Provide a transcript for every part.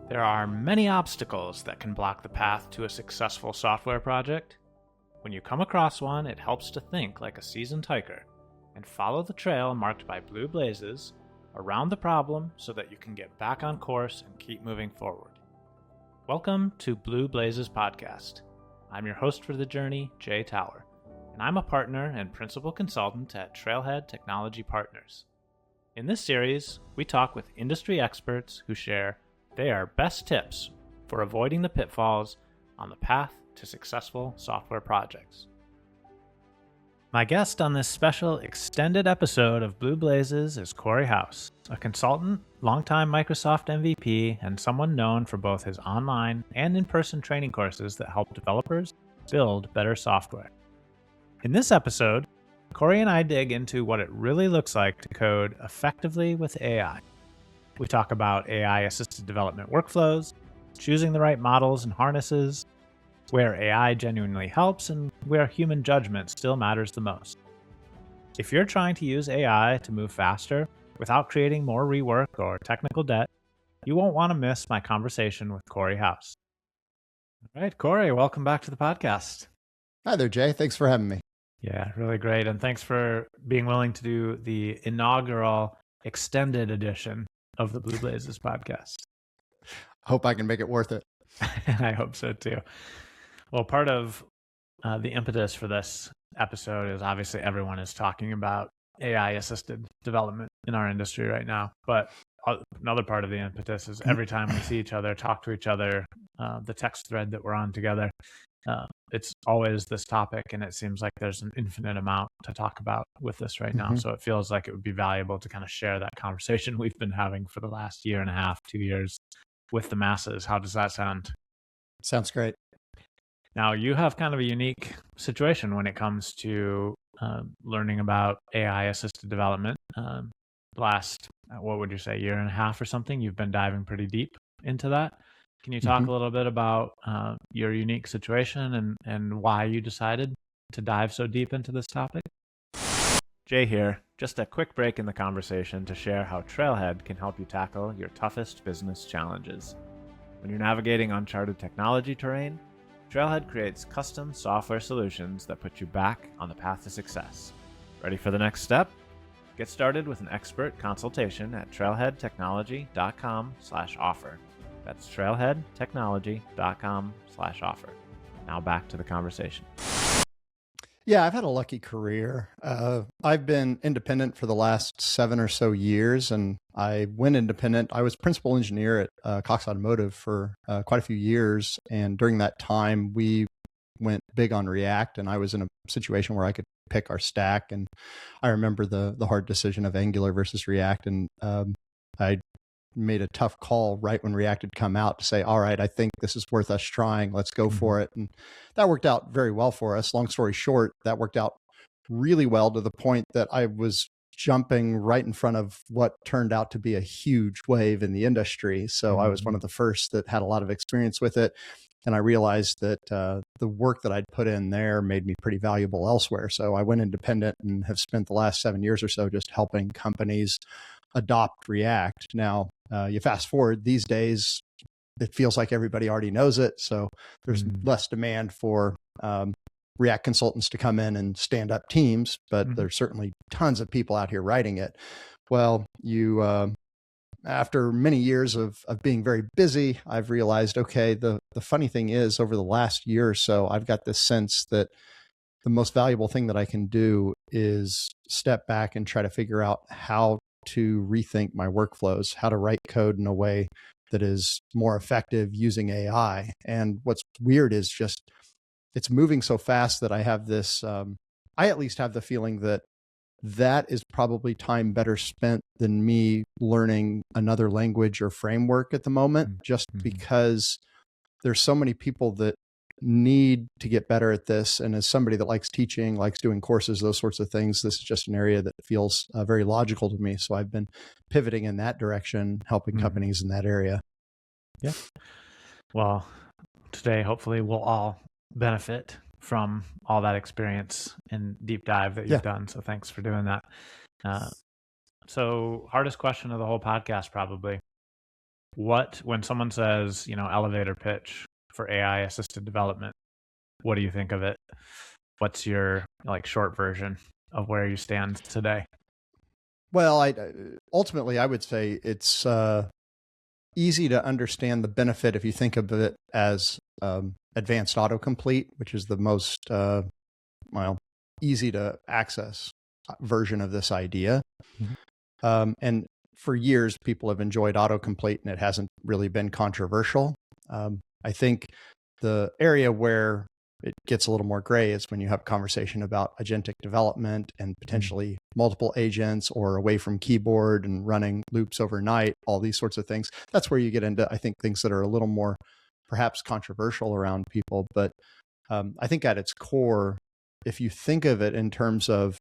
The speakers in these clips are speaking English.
There are many obstacles that can block the path to a successful software project. When you come across one, it helps to think like a seasoned hiker and follow the trail marked by blue blazes around the problem so that you can get back on course and keep moving forward. Welcome to Blue Blazes Podcast. I'm your host for the journey, Jay Tower, and I'm a partner and principal consultant at Trailhead Technology Partners. In this series, we talk with industry experts who share their best tips for avoiding the pitfalls on the path to successful software projects. My guest on this special extended episode of Blue Blazes is Cory House, a consultant, longtime Microsoft MVP, and someone known for both his online and in-person training courses that help developers build better software. In this episode, Cory and I dig into what it really looks like to code effectively with AI. We talk about AI-assisted development workflows, choosing the right models and harnesses, where AI genuinely helps, and where human judgment still matters the most. If you're trying to use AI to move faster without creating more rework or technical debt, you won't want to miss my conversation with Cory House. All right, Cory, welcome back to the podcast. Hi there, Jay. Thanks for having me. Yeah, really great. And thanks for being willing to do the inaugural extended edition of the Blue Blazes podcast. Hope I can make it worth it. I hope so too. Well, part of the impetus for this episode is obviously everyone is talking about AI-assisted development in our industry right now. But another part of the impetus is every time we see each other, talk to each other, the text thread that we're on together, it's always this topic, and it seems like there's an infinite amount to talk about with this right now. So it feels like it would be valuable to kind of share that conversation we've been having for the last year and a half, 2 years with the masses. How does that sound? Sounds great. Now, you have kind of a unique situation when it comes to learning about AI-assisted development. Last, what would you say, year and a half or something, you've been diving pretty deep into that. Can you talk a little bit about your unique situation and why you decided to dive so deep into this topic? Jay here. Just a quick break in the conversation to share how Trailhead can help you tackle your toughest business challenges. When you're navigating uncharted technology terrain, Trailhead creates custom software solutions that put you back on the path to success. Ready for the next step? Get started with an expert consultation at trailheadtechnology.com/offer. That's trailheadtechnology.com/offer. Now back to the conversation. Yeah, I've had a lucky career. I've been independent for the last 7 or so years, and I went independent. I was principal engineer at Cox Automotive for quite a few years, and during that time, we went big on React, and I was in a situation where I could pick our stack, and I remember the hard decision of Angular versus React, and I made a tough call right when React had come out to say, all right, I think this is worth us trying. Let's go for it. And that worked out very well for us. Long story short, that worked out really well to the point that I was jumping right in front of what turned out to be a huge wave in the industry. So I was one of the first that had a lot of experience with it. And I realized that the work that I'd put in there made me pretty valuable elsewhere. So I went independent and have spent the last 7 years or so just helping companies adopt React. Now, you fast forward these days, it feels like everybody already knows it. So there's less demand for React consultants to come in and stand up teams, but there's certainly tons of people out here writing it. Well, after many years of being very busy, I've realized, okay, the funny thing is over the last year or so, I've got this sense that the most valuable thing that I can do is step back and try to figure out how to rethink my workflows, how to write code in a way that is more effective using AI. And what's weird is just, it's moving so fast that I have this, I at least have the feeling that is probably time better spent than me learning another language or framework at the moment, just because there's so many people that need to get better at this. And as somebody that likes teaching, likes doing courses, those sorts of things, this is just an area that feels very logical to me. So I've been pivoting in that direction, helping companies in that area. Yeah. Well, today, hopefully we'll all benefit from all that experience and deep dive that you've done. So thanks for doing that. So hardest question of the whole podcast, probably. when someone says, elevator pitch for AI assisted development, what do you think of it? What's your short version of where you stand today? Well, ultimately I would say it's easy to understand the benefit if you think of it as advanced autocomplete, which is the most easy to access version of this idea. Mm-hmm. And for years, people have enjoyed autocomplete, and it hasn't really been controversial. I think the area where it gets a little more gray is when you have a conversation about agentic development and potentially multiple agents or away from keyboard and running loops overnight, all these sorts of things. That's where you get into, I think, things that are a little more perhaps controversial around people. But I think at its core, if you think of it in terms of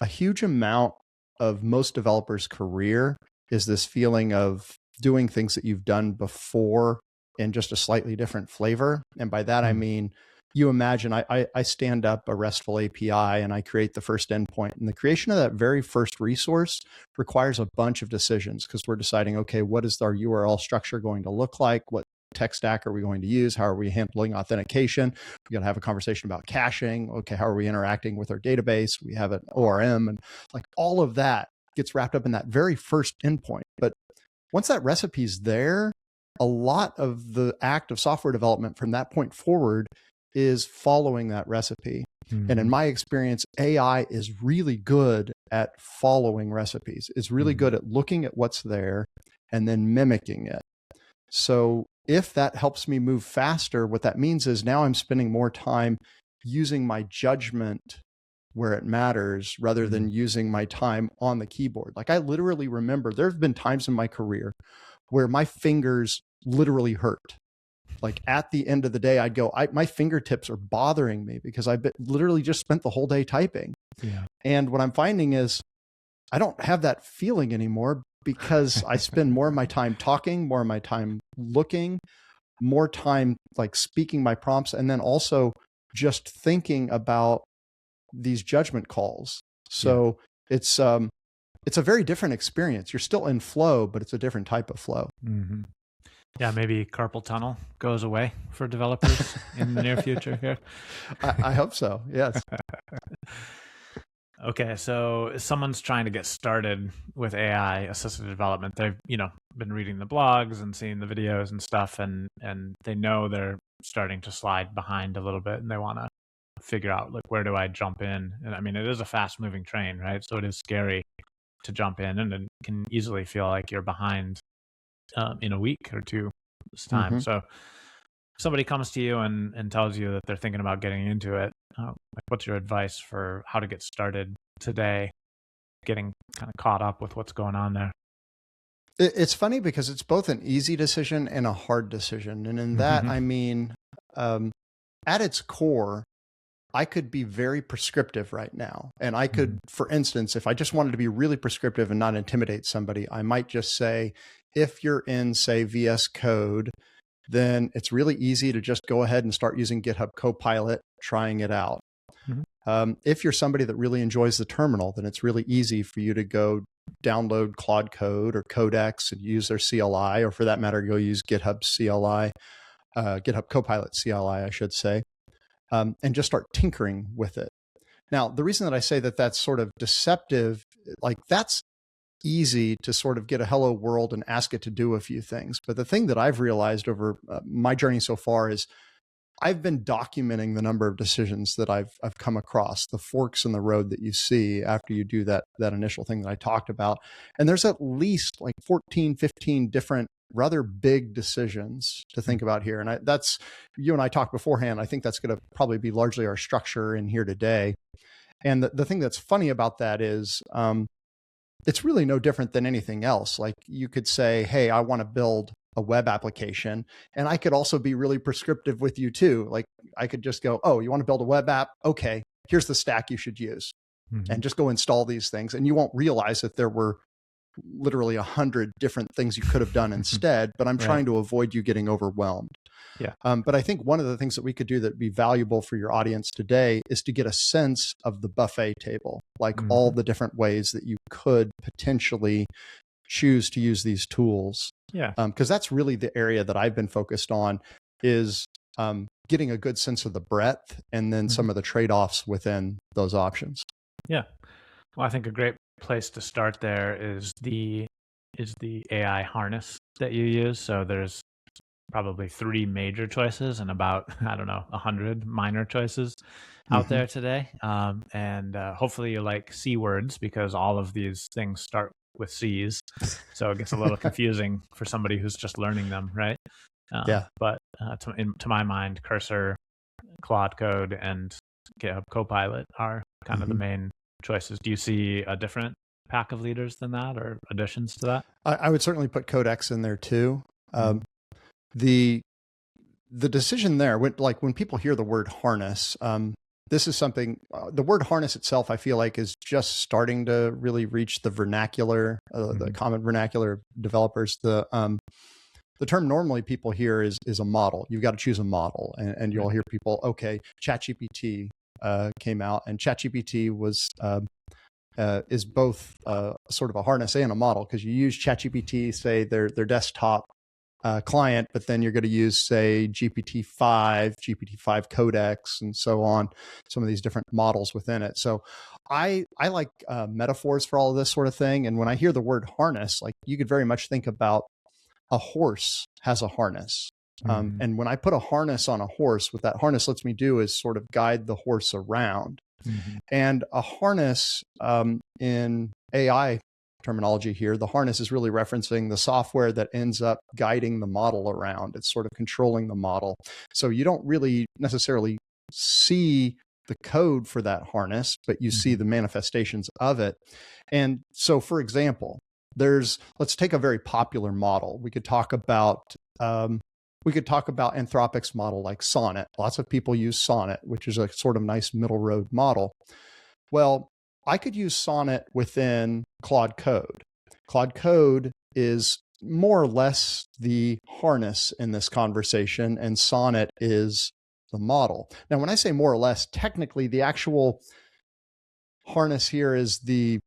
a huge amount of most developers' career is this feeling of doing things that you've done before in just a slightly different flavor. And by that, I mean, you imagine I stand up a RESTful API and I create the first endpoint. And the creation of that very first resource requires a bunch of decisions because we're deciding, okay, what is our URL structure going to look like? What tech stack are we going to use? How are we handling authentication? We got to have a conversation about caching. Okay, how are we interacting with our database? We have an ORM, and all of that gets wrapped up in that very first endpoint. But once that recipe's there, a lot of the act of software development from that point forward is following that recipe. Mm-hmm. And in my experience, AI is really good at following recipes. It's really good at looking at what's there and then mimicking it. So if that helps me move faster, what that means is now I'm spending more time using my judgment where it matters rather than using my time on the keyboard. I literally remember there have been times in my career where my fingers literally hurt. At the end of the day, I'd go, my fingertips are bothering me because I literally just spent the whole day typing. Yeah. And what I'm finding is I don't have that feeling anymore because I spend more of my time talking, more of my time looking, more time speaking my prompts, and then also just thinking about these judgment calls. So it's a very different experience. You're still in flow, but it's a different type of flow. Mm-hmm. Yeah, maybe carpal tunnel goes away for developers in the near future here. I hope so, yes. Okay, so someone's trying to get started with AI assisted development. They've, been reading the blogs and seeing the videos and stuff, and they know they're starting to slide behind a little bit, and they want to figure out where do I jump in? And I mean, it is a fast moving train, right? So it is scary to jump in, and it can easily feel like you're behind in a week or two this time. Mm-hmm. So somebody comes to you and tells you that they're thinking about getting into it. What's your advice for how to get started today, getting kind of caught up with what's going on there? It's funny because it's both an easy decision and a hard decision. And in that, I mean, at its core, I could be very prescriptive right now. And I could, for instance, if I just wanted to be really prescriptive and not intimidate somebody, I might just say, if you're in, say, VS Code, then it's really easy to just go ahead and start using GitHub Copilot, trying it out. Mm-hmm. If you're somebody that really enjoys the terminal, then it's really easy for you to go download Claude Code or Codex and use their CLI, or for that matter, go use GitHub CLI, GitHub Copilot CLI, I should say, and just start tinkering with it. Now, the reason that I say that that's sort of deceptive, that's easy to sort of get a hello world and ask it to do a few things. But the thing that I've realized over my journey so far is I've been documenting the number of decisions that I've come across, the forks in the road that you see after you do that initial thing that I talked about. And there's at least 14, 15 different rather big decisions to think about here. And that's, you and I talked beforehand, I think that's going to probably be largely our structure in here today. And the thing that's funny about that is it's really no different than anything else. You could say, hey, I want to build a web application. And I could also be really prescriptive with you too. I could just go, oh, you want to build a web app? Okay, here's the stack you should use. Mm-hmm. And just go install these things. And you won't realize that there were literally 100 different things you could have done instead, but I'm trying to avoid you getting overwhelmed. Yeah. But I think one of the things that we could do that would be valuable for your audience today is to get a sense of the buffet table, all the different ways that you could potentially choose to use these tools. Yeah. Because that's really the area that I've been focused on, is getting a good sense of the breadth and then some of the trade-offs within those options. Yeah. Well, I think a great place to start there is the AI harness that you use. So there's probably 3 major choices and about, I don't know, 100 minor choices out there today. And hopefully you like C words, because all of these things start with C's. So it gets a little confusing for somebody who's just learning them, right? But to my mind, Cursor, Claude Code, and GitHub Copilot are kind of the main choices. Do you see a different pack of leaders than that, or additions to that? I would certainly put Codex in there too. The decision there, when people hear the word harness, this is something, the word harness itself, I feel like, is just starting to really reach the vernacular, the common vernacular of developers. The term normally people hear is a model. You've got to choose a model, and you'll hear people, okay, ChatGPT came out, and ChatGPT is both sort of a harness and a model, because you use ChatGPT, say their desktop client, but then you're going to use, say, GPT-5 Codex, and so on, some of these different models within it. So I like metaphors for all of this sort of thing. And when I hear the word harness, like, you could very much think about a horse has a harness. And when I put a harness on a horse, what that harness lets me do is sort of guide the horse around. And a harness, in AI terminology here, the harness is really referencing the software that ends up guiding the model around. It's sort of controlling the model. So you don't really necessarily see the code for that harness, but you see the manifestations of it. And so, for example, let's take a very popular model. We could talk about Anthropic's model, like Sonnet. Lots of people use Sonnet, which is a sort of nice middle road model. Well, I could use Sonnet within Claude Code. Claude Code is more or less the harness in this conversation, and Sonnet is the model. Now, when I say more or less, technically the actual harness here is the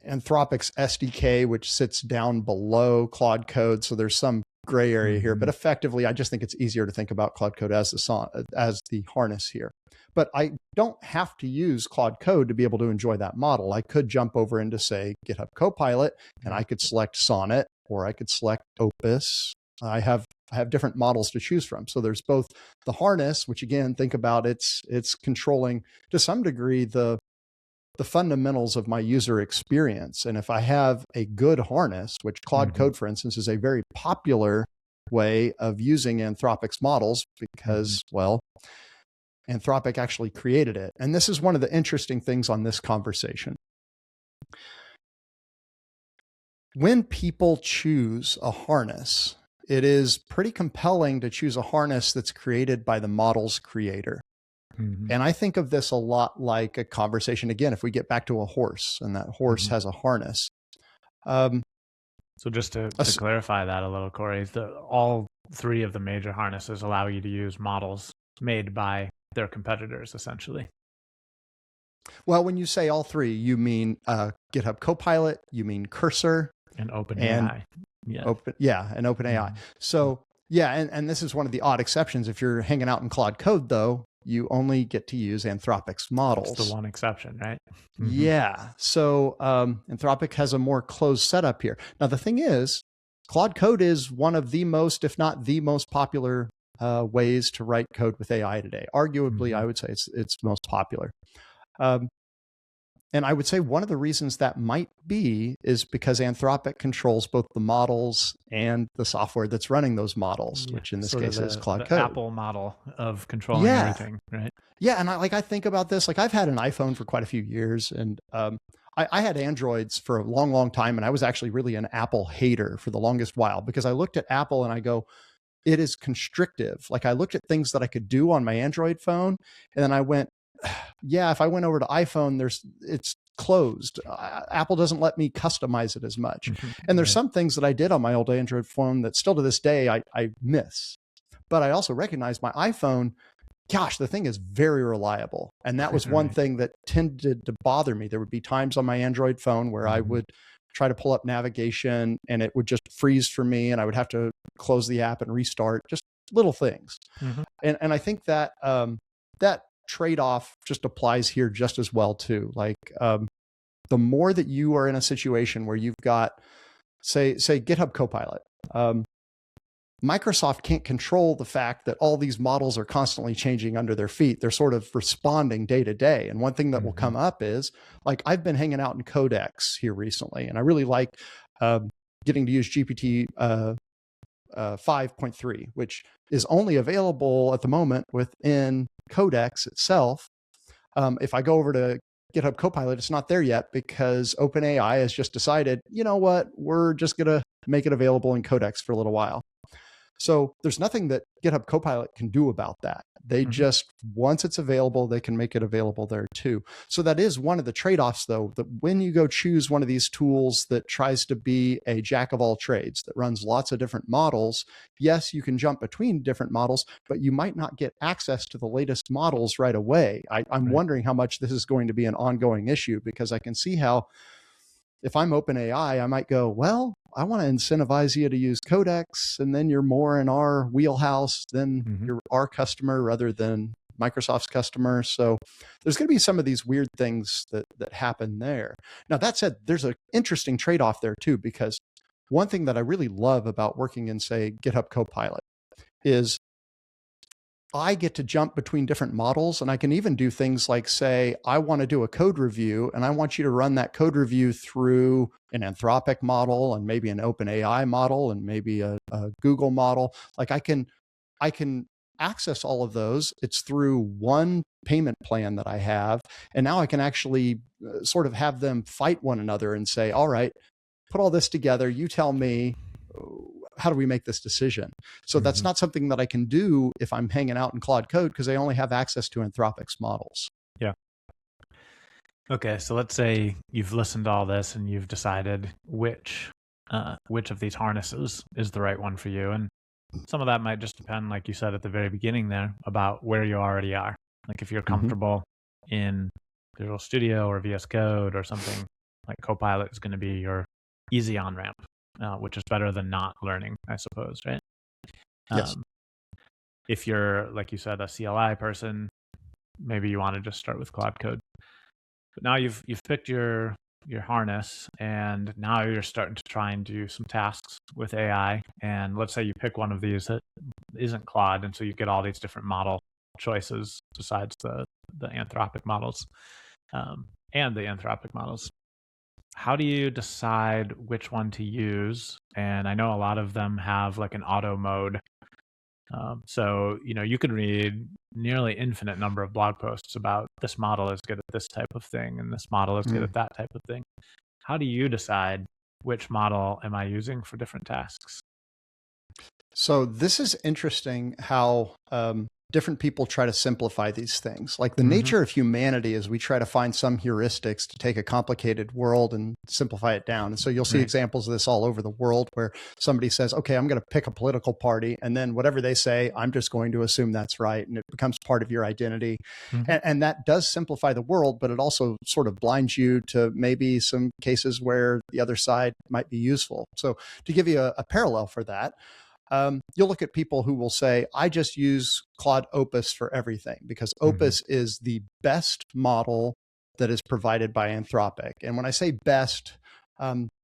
Anthropic's SDK, which sits down below Claude Code. So there's some gray area here, but effectively, I just think it's easier to think about Claude Code as the harness here. But I don't have to use Claude Code to be able to enjoy that model. I could jump over into, say, GitHub Copilot, and I could select Sonnet, or I could select Opus. I have different models to choose from. So there's both the harness, which, again, think about it's controlling to some degree the fundamentals of my user experience. And if I have a good harness, which Claude Code, for instance, is a very popular way of using Anthropic's models, because, well, Anthropic actually created it. And this is one of the interesting things on this conversation. When people choose a harness, it is pretty compelling to choose a harness that's created by the model's creator. And I think of this a lot like a conversation, again, if we get back to a horse, and that horse has a harness. So just to clarify that a little, Cory, all 3 of the major harnesses allow you to use models made by their competitors, essentially. Well, when you say all 3, you mean GitHub Copilot, you mean Cursor, and OpenAI. And OpenAI. So yeah, and this is one of the odd exceptions. If you're hanging out in Claude Code, though, you only get to use Anthropic's models. That's the one exception, right? Yeah. So Anthropic has a more closed setup here. Now, the thing is, Claude Code is one of the most, if not the most popular ways to write code with AI today. Arguably, I would say it's most popular. And I would say one of the reasons that might be is because Anthropic controls both the models and the software that's running those models, which in this case is Claude Code. Apple model of controlling everything, right? Yeah, and I think about this, like, I've had an iPhone for quite a few years, and I had Androids for a long, long time, and I was actually really an Apple hater for the longest while, because I looked at Apple and I go, it is constrictive. Like, I looked at things that I could do on my Android phone, and then I went, yeah, if I went over to iPhone, it's closed. Apple doesn't let me customize it as much. And there's some things that I did on my old Android phone that still to this day I miss. But I also recognize my iPhone, gosh, the thing is very reliable. And that was one thing that tended to bother me. There would be times on my Android phone where I would try to pull up navigation and it would just freeze for me and I would have to close the app and restart, just little things. And I think that that trade-off just applies here just as well too. Like the more that you are in a situation where you've got, say GitHub Copilot, Microsoft can't control the fact that all these models are constantly changing under their feet. They're sort of responding day to day. And one thing that will come up is, like, I've been hanging out in Codex here recently, and I really like getting to use GPT 5.3, which is only available at the moment within Codex itself. If I go over to GitHub Copilot, it's not there yet because OpenAI has just decided, you know what, we're just going to make it available in Codex for a little while. So there's nothing that GitHub Copilot can do about that. They just, once it's available, they can make it available there too. So that is one of the trade-offs, though, that when you go choose one of these tools that tries to be a jack of all trades, that runs lots of different models, yes, you can jump between different models, but you might not get access to the latest models right away. I'm wondering how much this is going to be an ongoing issue, because I can see how if I'm OpenAI, I might go, well, I want to incentivize you to use Codex, and then you're more in our wheelhouse than you're our customer rather than Microsoft's customer. So there's going to be some of these weird things that happen there. Now, that said, there's an interesting trade-off there too, because one thing that I really love about working in, say, GitHub Copilot is I get to jump between different models, and I can even do things like say, I want to do a code review and I want you to run that code review through an Anthropic model and maybe an OpenAI model and maybe a Google model. Like I can access all of those. It's through one payment plan that I have. And now I can actually sort of have them fight one another and say, all right, put all this together. You tell me, how do we make this decision? So that's not something that I can do if I'm hanging out in Claude Code, because I only have access to Anthropic's models. Yeah. Okay, so let's say you've listened to all this and you've decided which of these harnesses is the right one for you. And some of that might just depend, like you said at the very beginning there, about where you already are. Like if you're comfortable in Visual Studio or VS Code or something, like Copilot is going to be your easy on-ramp. Which is better than not learning, I suppose, right? Yes. If you're, like you said, a CLI person, maybe you want to just start with Claude Code. But now you've picked your harness, and now you're starting to try and do some tasks with AI. And let's say you pick one of these that isn't Claude, and so you get all these different model choices besides the Anthropic models and the Anthropic models. How do you decide which one to use? And I know a lot of them have like an auto mode. So, you could read nearly infinite number of blog posts about this model is good at this type of thing and this model is good at that type of thing. How do you decide which model am I using for different tasks? So this is interesting how different people try to simplify these things. Like the nature of humanity is we try to find some heuristics to take a complicated world and simplify it down. And so you'll see examples of this all over the world where somebody says, okay, I'm going to pick a political party, and then whatever they say, I'm just going to assume that's right. And it becomes part of your identity. And that does simplify the world, but it also sort of blinds you to maybe some cases where the other side might be useful. So to give you a parallel for that, you'll look at people who will say, I just use Claude Opus for everything because Opus is the best model that is provided by Anthropic. And when I say best,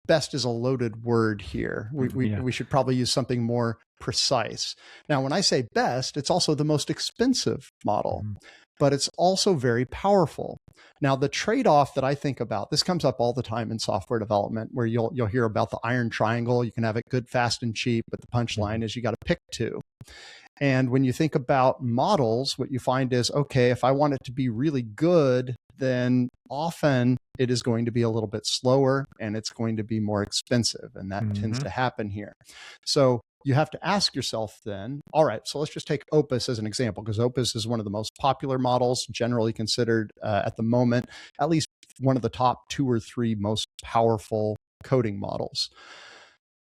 best is a loaded word here. We should probably use something more precise. Now, when I say best, it's also the most expensive model, but it's also very powerful. Now, the trade-off that I think about, this comes up all the time in software development, where you'll hear about the iron triangle. You can have it good, fast, and cheap, but the punchline is you got to pick two. And when you think about models, what you find is, okay, if I want it to be really good, then often it is going to be a little bit slower and it's going to be more expensive. And that tends to happen here. So you have to ask yourself then, all right, so let's just take Opus as an example, because Opus is one of the most popular models, generally considered at the moment, at least one of the top 2 or 3 most powerful coding models.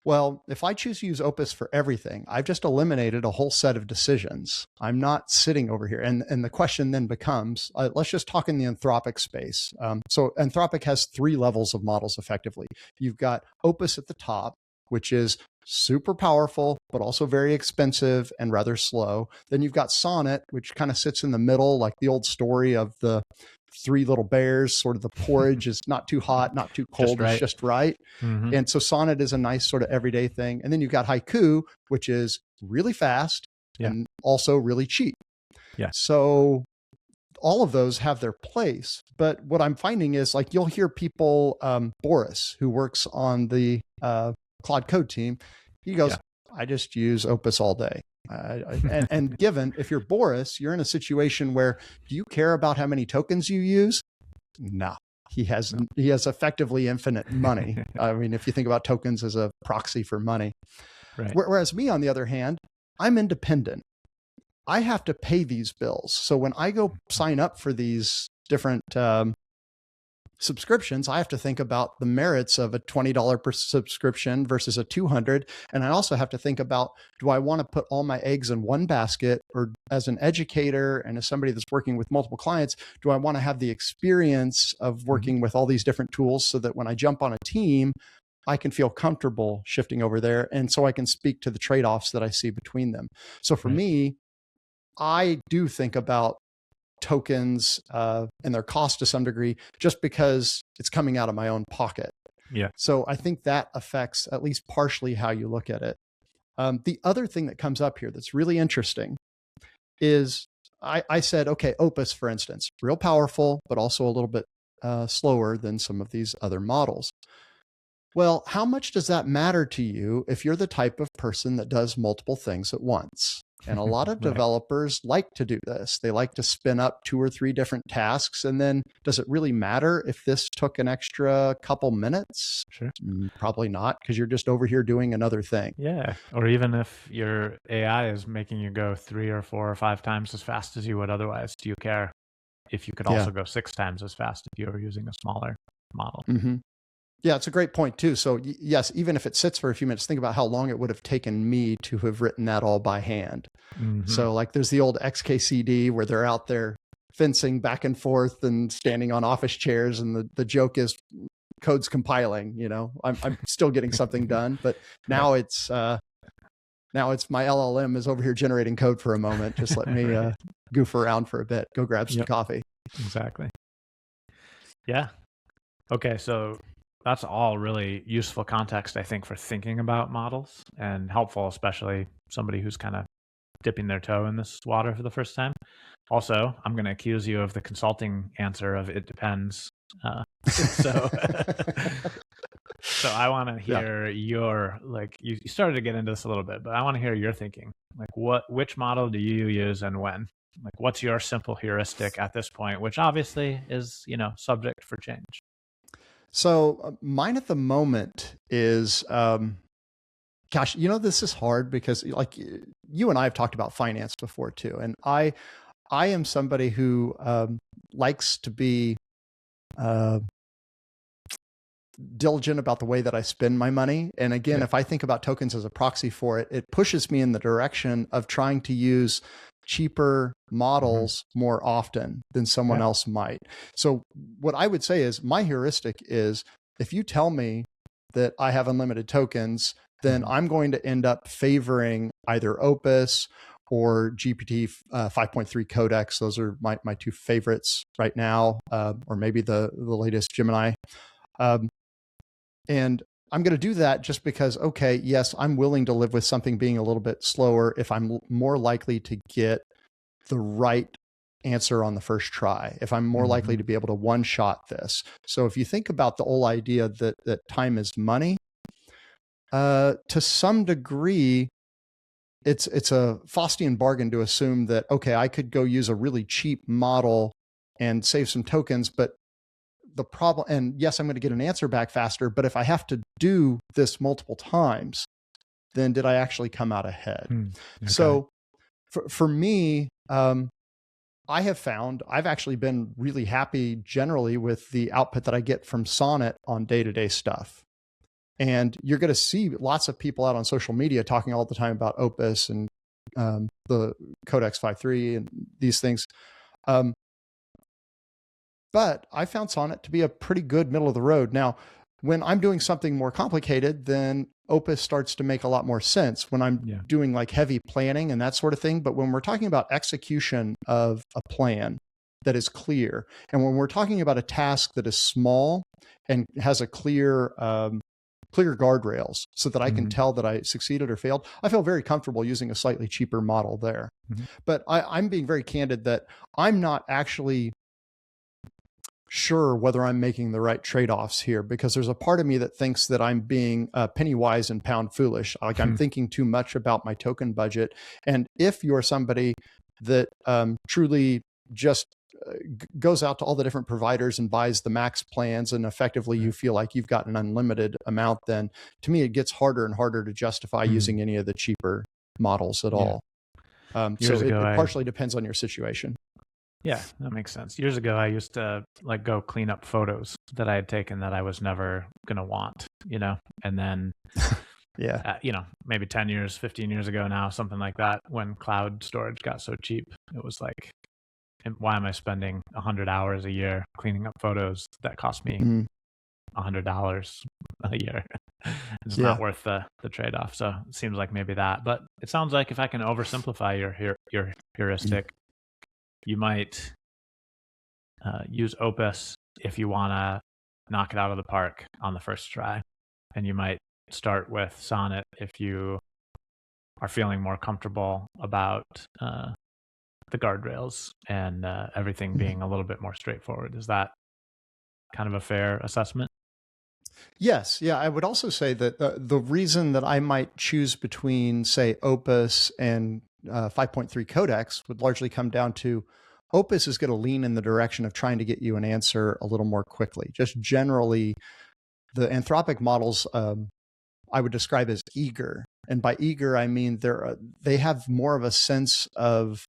Well, if I choose to use Opus for everything, I've just eliminated a whole set of decisions. I'm not sitting over here. And the question then becomes, let's just talk in the Anthropic space. So Anthropic has 3 levels of models effectively. You've got Opus at the top, which is super powerful, but also very expensive and rather slow. Then you've got Sonnet, which kind of sits in the middle, like the old story of the 3 little bears, sort of the porridge is not too hot, not too cold, it's just right. Mm-hmm. And so Sonnet is a nice sort of everyday thing. And then you've got Haiku, which is really fast and also really cheap. Yeah. So all of those have their place. But what I'm finding is like you'll hear people, Boris, who works on the Claude Code team, he goes, I just use Opus all day. And given, if you're Boris, you're in a situation where, do you care about how many tokens you use? No. He has effectively infinite money. I mean, if you think about tokens as a proxy for money. Right. Whereas me, on the other hand, I'm independent. I have to pay these bills. So when I go sign up for these different subscriptions, I have to think about the merits of a $20 per subscription versus a $200. And I also have to think about, do I want to put all my eggs in one basket? Or as an educator and as somebody that's working with multiple clients, do I want to have the experience of working with all these different tools so that when I jump on a team, I can feel comfortable shifting over there. And so I can speak to the trade-offs that I see between them. So for me, I do think about tokens and their cost to some degree, just because it's coming out of my own pocket. Yeah. So I think that affects at least partially how you look at it. The other thing that comes up here that's really interesting is I said, okay, Opus, for instance, real powerful, but also a little bit slower than some of these other models. Well, how much does that matter to you if you're the type of person that does multiple things at once? And a lot of developers like to do this. They like to spin up 2 or 3 different tasks. And then does it really matter if this took an extra couple minutes? Sure. Probably not, because you're just over here doing another thing. Yeah. Or even if your AI is making you go 3 or 4 or 5 times as fast as you would otherwise, do you care if you could also go 6 times as fast if you were using a smaller model? Mm-hmm. Yeah, it's a great point too. So yes, even if it sits for a few minutes, think about how long it would have taken me to have written that all by hand. Mm-hmm. So like there's the old XKCD where they're out there fencing back and forth and standing on office chairs. And the joke is code's compiling, you know, I'm still getting something done, but now it's my LLM is over here generating code for a moment. Just let me goof around for a bit, go grab some coffee. Exactly. Yeah. Okay. So that's all really useful context, I think, for thinking about models, and helpful, especially somebody who's kind of dipping their toe in this water for the first time. Also, I'm going to accuse you of the consulting answer of it depends. So I want to hear your, like, you started to get into this a little bit, but I want to hear your thinking. Like, which model do you use and when? Like, what's your simple heuristic at this point, which obviously is, subject for change? So mine at the moment is, gosh, this is hard because like you and I have talked about finance before too. And I am somebody who likes to be diligent about the way that I spend my money. And again, if I think about tokens as a proxy for it, it pushes me in the direction of trying to use cheaper models more often than someone else might. So what I would say is my heuristic is, if you tell me that I have unlimited tokens, then I'm going to end up favoring either Opus or GPT 5.3 Codex. Those are my 2 favorites right now, or maybe the latest Gemini. And I'm going to do that just because, okay, yes, I'm willing to live with something being a little bit slower if I'm more likely to get the right answer on the first try, if I'm more likely to be able to one-shot this. So if you think about the whole idea that time is money, to some degree, it's a Faustian bargain to assume that, okay, I could go use a really cheap model and save some tokens, but the problem, and yes, I'm going to get an answer back faster, but if I have to do this multiple times, then did I actually come out ahead? Okay. So for me, I have found I've actually been really happy generally with the output that I get from Sonnet on day-to-day stuff. And you're going to see lots of people out on social media talking all the time about Opus and the Codex 5.3 and these things. But I found Sonnet to be a pretty good middle of the road. Now, when I'm doing something more complicated, then Opus starts to make a lot more sense when I'm doing like heavy planning and that sort of thing. But when we're talking about execution of a plan that is clear, and when we're talking about a task that is small and has a clear guardrails so that I can tell that I succeeded or failed, I feel very comfortable using a slightly cheaper model there. But I'm being very candid that I'm not actually sure whether I'm making the right trade-offs here, because there's a part of me that thinks that I'm being penny wise and pound foolish. Like I'm thinking too much about my token budget. And if you're somebody that truly just goes out to all the different providers and buys the max plans, and effectively you feel like you've got an unlimited amount, then to me it gets harder and harder to justify using any of the cheaper models at all. So it partially depends on your situation. Yeah, that makes sense. Years ago, I used to like go clean up photos that I had taken that I was never going to want, and then, maybe 10 years, 15 years ago now, something like that, when cloud storage got so cheap, it was like, why am I spending 100 hours a year cleaning up photos that cost me $100 a year? It's not worth the trade-off. So it seems like maybe that, but it sounds like if I can oversimplify your heuristic, you might use Opus if you want to knock it out of the park on the first try. And you might start with Sonnet if you are feeling more comfortable about the guardrails and everything being a little bit more straightforward. Is that kind of a fair assessment? Yes. Yeah. I would also say that the reason that I might choose between, say, Opus and 5.3 Codex would largely come down to Opus is going to lean in the direction of trying to get you an answer a little more quickly. Just generally, the Anthropic models I would describe as eager. And by eager, I mean they have more of a sense of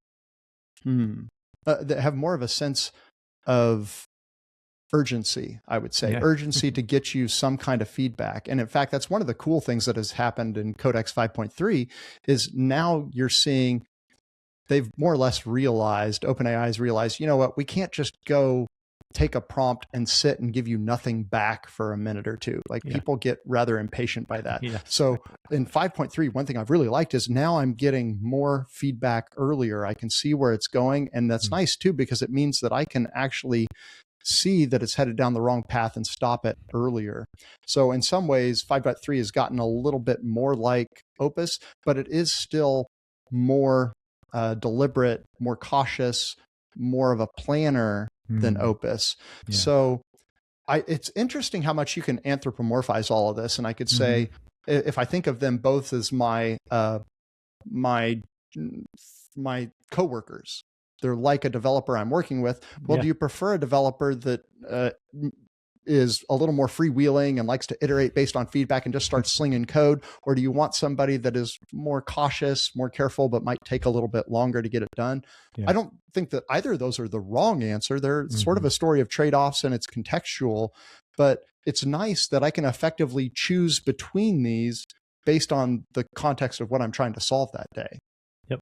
urgency, I would say. Urgency to get you some kind of feedback. And in fact, that's one of the cool things that has happened in Codex 5.3 is now you're seeing they've more or less realized, OpenAI's realized, you know what, we can't just go take a prompt and sit and give you nothing back for a minute or two. Like people get rather impatient by that. So in 5.3, one thing I've really liked is now I'm getting more feedback earlier. I can see where it's going. And that's nice too, because it means that I can actually see that it's headed down the wrong path and stop it earlier. So in some ways, 5.3 has gotten a little bit more like Opus, but it is still more deliberate, more cautious, more of a planner than Opus. So it's interesting how much you can anthropomorphize all of this. And I could say, if I think of them both as my coworkers, they're like a developer I'm working with. Well, do you prefer a developer that is a little more freewheeling and likes to iterate based on feedback and just start slinging code? Or do you want somebody that is more cautious, more careful, but might take a little bit longer to get it done? I don't think that either of those are the wrong answer. They're sort of a story of trade-offs and it's contextual, but it's nice that I can effectively choose between these based on the context of what I'm trying to solve that day. Yep.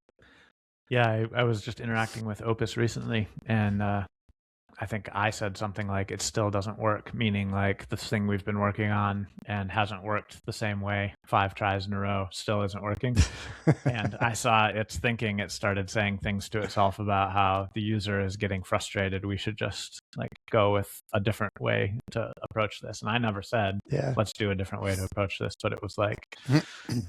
Yeah, I was just interacting with Opus recently, and I think I said something like, it still doesn't work, meaning like this thing we've been working on and hasn't worked the same way 5 tries in a row still isn't working. And I saw its thinking, it started saying things to itself about how the user is getting frustrated. We should just like go with a different way to approach this. And I never said, let's do a different way to approach this, but it was like,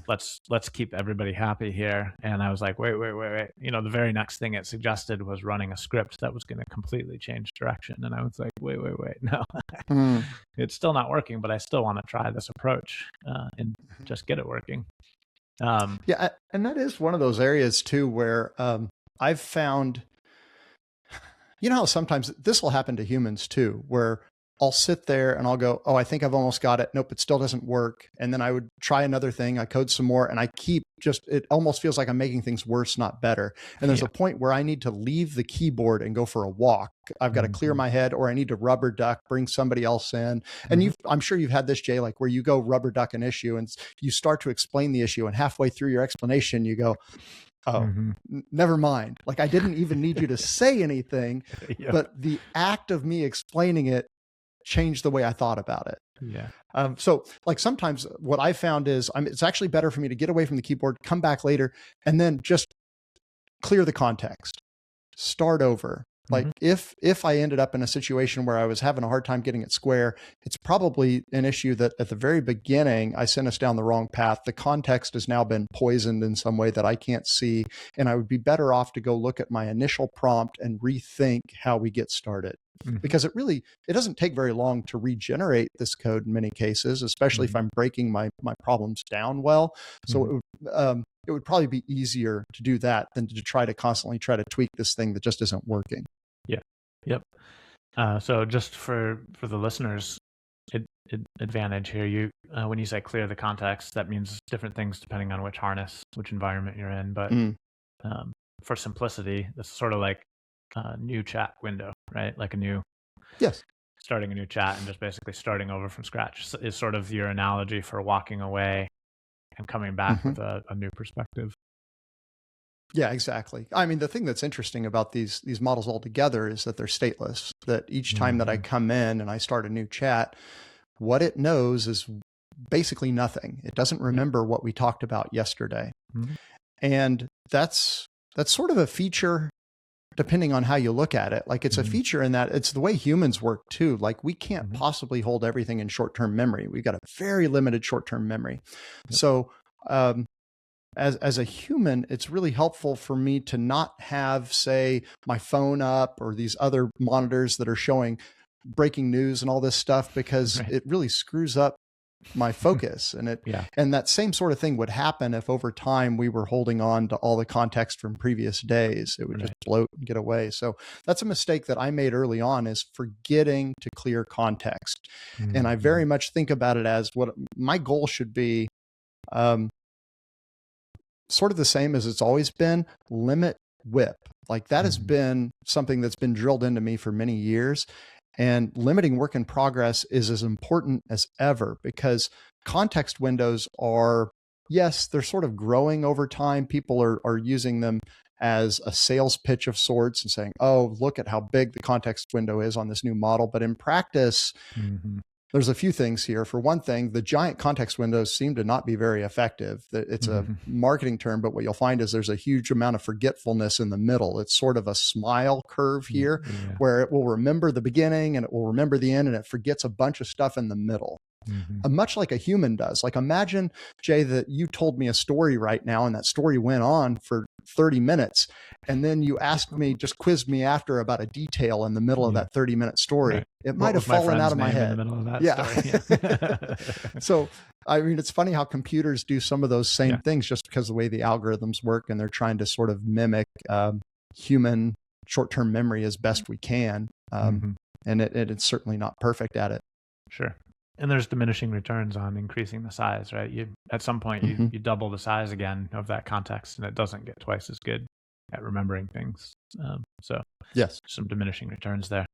let's keep everybody happy here. And I was like, wait. The very next thing it suggested was running a script that was going to completely change direction. And I was like, wait, no, it's still not working, but I still want to try this approach and just get it working. And that is one of those areas too, where I've found, how sometimes this will happen to humans too, where I'll sit there and I'll go, oh, I think I've almost got it. Nope, it still doesn't work. And then I would try another thing. I code some more and I keep it almost feels like I'm making things worse, not better. And there's a point where I need to leave the keyboard and go for a walk. I've got to clear my head, or I need to rubber duck, bring somebody else in. And I'm sure you've had this, Jay, like where you go rubber duck an issue and you start to explain the issue. And halfway through your explanation, you go, oh, never mind. Like I didn't even need you to say anything, but the act of me explaining it changed the way I thought about it. Yeah. So like sometimes what I found is it's actually better for me to get away from the keyboard, come back later, and then just clear the context, start over. Like if I ended up in a situation where I was having a hard time getting it square, it's probably an issue that at the very beginning, I sent us down the wrong path. The context has now been poisoned in some way that I can't see. And I would be better off to go look at my initial prompt and rethink how we get started. Because it doesn't take very long to regenerate this code in many cases, especially if I'm breaking my problems down well. So it would probably be easier to do that than to constantly try to tweak this thing that just isn't working. Yeah. Yep. So just for the listeners, advantage here, you when you say clear the context, that means different things depending on which harness, which environment you're in. But for simplicity, it's sort of like a new chat window, right? Like starting a new chat and just basically starting over from scratch is sort of your analogy for walking away and coming back with a new perspective. Yeah, exactly. I mean, the thing that's interesting about these models altogether is that they're stateless, that each time that I come in and I start a new chat, what it knows is basically nothing. It doesn't remember what we talked about yesterday. And that's sort of a feature depending on how you look at it. Like it's a feature in that it's the way humans work too. Like we can't possibly hold everything in short-term memory. We've got a very limited short-term memory. So as a human, it's really helpful for me to not have, say, my phone up or these other monitors that are showing breaking news and all this stuff, because it really screws up my focus. And and that same sort of thing would happen if over time we were holding on to all the context from previous days. It would just bloat and get away. So that's a mistake that I made early on, is forgetting to clear context. And I very much think about it as what my goal should be, sort of the same as it's always been: limit whip. Like that has been something that's been drilled into me for many years. And limiting work in progress is as important as ever, because context windows are, yes, they're sort of growing over time. People are using them as a sales pitch of sorts and saying, oh, look at how big the context window is on this new model. But in practice, there's a few things here. For one thing, the giant context windows seem to not be very effective. It's a marketing term, but what you'll find is there's a huge amount of forgetfulness in the middle. It's sort of a smile curve here where it will remember the beginning and it will remember the end, and it forgets a bunch of stuff in the middle. Much like a human does. Like imagine, Jay, that you told me a story right now and that story went on for 30 minutes. And then you asked me, just quizzed me after about a detail in the middle of that 30-minute story. It might have fallen out of my head. In the middle of that story. So, I mean, it's funny how computers do some of those same things just because of the way the algorithms work, and they're trying to sort of mimic human short-term memory as best we can. And it's certainly not perfect at it. Sure. And there's diminishing returns on increasing the size, right? At some point, you double the size again of that context, and it doesn't get twice as good at remembering things. So yes, some diminishing returns there.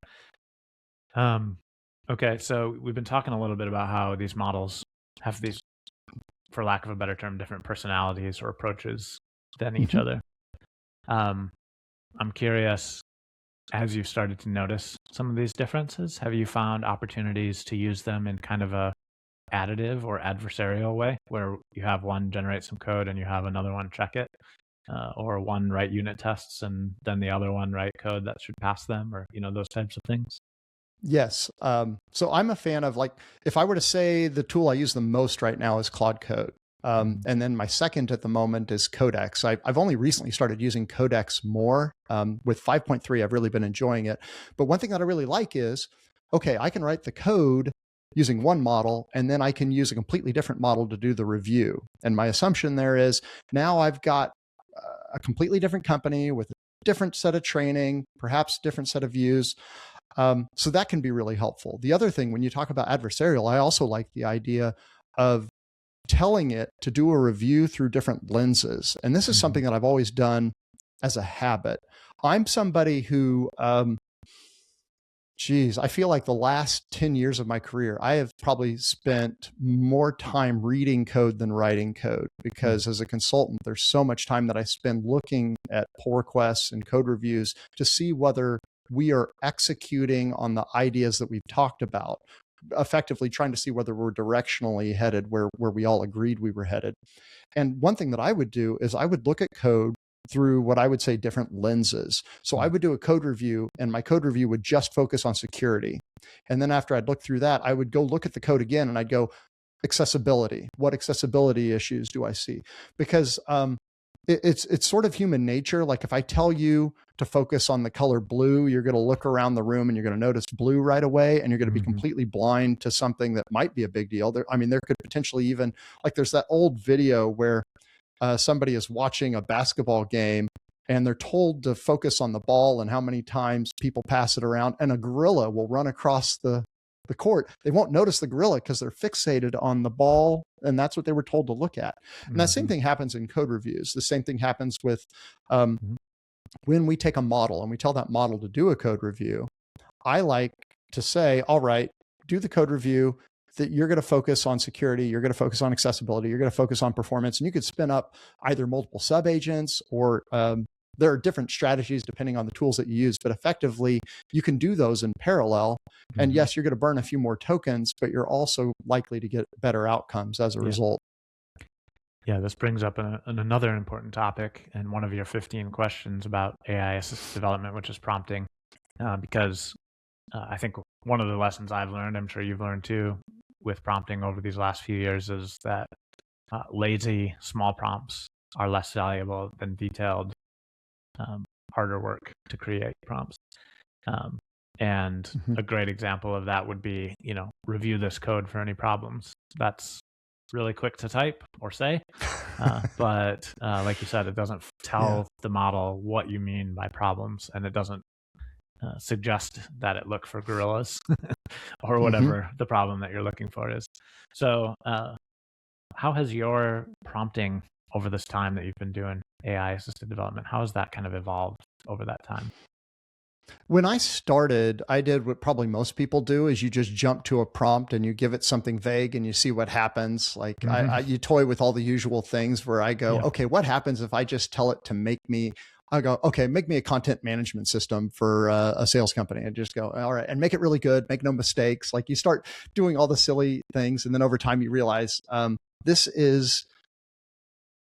Okay, so we've been talking a little bit about how these models have these, for lack of a better term, different personalities or approaches than each other. I'm curious, as you've started to notice some of these differences, have you found opportunities to use them in kind of a additive or adversarial way, where you have one generate some code and you have another one check it, or one write unit tests and then the other one write code that should pass them, or those types of things? Yes. So I'm a fan of, like, if I were to say the tool I use the most right now is Claude Code. And then my second at the moment is Codex. I've only recently started using Codex more. With 5.3, I've really been enjoying it. But one thing that I really like is, okay, I can write the code using one model, and then I can use a completely different model to do the review. And my assumption there is now I've got a completely different company with a different set of training, perhaps different set of views. So that can be really helpful. The other thing, when you talk about adversarial, I also like the idea of telling it to do a review through different lenses. And this is something that I've always done as a habit. I'm somebody who, I feel like the last 10 years of my career, I have probably spent more time reading code than writing code, because as a consultant, there's so much time that I spend looking at pull requests and code reviews to see whether we are executing on the ideas that we've talked about, effectively trying to see whether we're directionally headed where we all agreed we were headed. And one thing that I would do is I would look at code through what I would say different lenses. So I would do a code review, and my code review would just focus on security. And then after I'd look through that, I would go look at the code again, and I'd go, accessibility. What accessibility issues do I see? Because it's sort of human nature. Like if I tell you to focus on the color blue, you're going to look around the room and you're going to notice blue right away, and you're going to be completely blind to something that might be a big deal. There could potentially even, like there's that old video where somebody is watching a basketball game and they're told to focus on the ball and how many times people pass it around, and a gorilla will run across the court. They won't notice the gorilla because they're fixated on the ball, and that's what they were told to look at. And that same thing happens in code reviews. The same thing happens with when we take a model and we tell that model to do a code review. I like to say, all right, do the code review, that you're going to focus on security, you're going to focus on accessibility, you're going to focus on performance, and you could spin up either multiple sub-agents or there are different strategies depending on the tools that you use, but effectively you can do those in parallel. And yes, you're going to burn a few more tokens, but you're also likely to get better outcomes as a result. Yeah, this brings up another important topic and one of your 15 questions about AI-assisted development, which is prompting, because I think one of the lessons I've learned, I'm sure you've learned too, with prompting over these last few years, is that lazy small prompts are less valuable than detailed, harder work to create prompts. And a great example of that would be, review this code for any problems. That's really quick to type or say, but like you said, it doesn't tell the model what you mean by problems, and it doesn't suggest that it look for gorillas or whatever the problem that you're looking for is. So how has your prompting over this time that you've been doing AI assisted development, how has that kind of evolved over that time? When I started, I did what probably most people do, is you just jump to a prompt and you give it something vague and you see what happens. Like you toy with all the usual things where I go, okay, what happens if I just tell it to make me a content management system for a sales company, and just go, all right, and make it really good, make no mistakes. Like you start doing all the silly things. And then over time you realize this is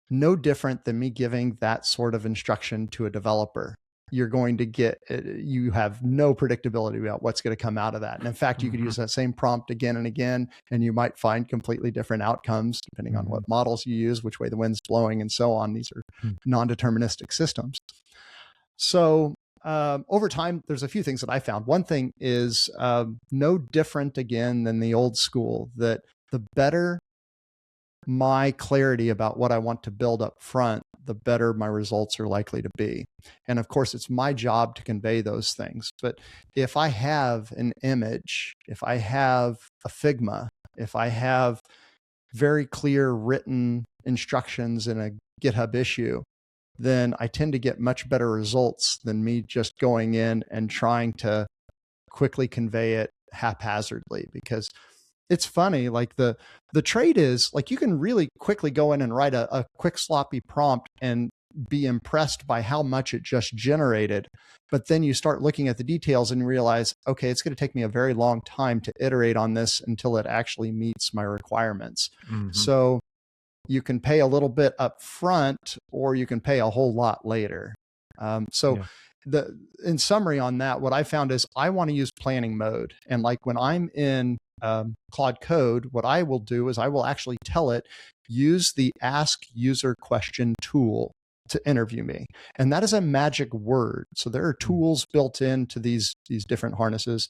no different than me giving that sort of instruction to a developer. You're going to you have no predictability about what's going to come out of that. And in fact, you could use that same prompt again and again, and you might find completely different outcomes depending on what models you use, which way the wind's blowing, and so on. These are non-deterministic systems. So over time, there's a few things that I found. One thing is no different again than the old school, that the better my clarity about what I want to build up front, the better my results are likely to be. And of course, it's my job to convey those things. But if I have an image, if I have a Figma, if I have very clear written instructions in a GitHub issue, then I tend to get much better results than me just going in and trying to quickly convey it haphazardly. Because it's funny, like the trade is, like, you can really quickly go in and write a quick sloppy prompt and be impressed by how much it just generated. But then you start looking at the details and realize, okay, it's going to take me a very long time to iterate on this until it actually meets my requirements. So you can pay a little bit up front, or you can pay a whole lot later. In summary on that, what I found is I want to use planning mode. And like when I'm in Claude Code, what I will do is I will actually tell it, use the Ask User Question tool to interview me. And that is a magic word. So there are tools built into these different harnesses.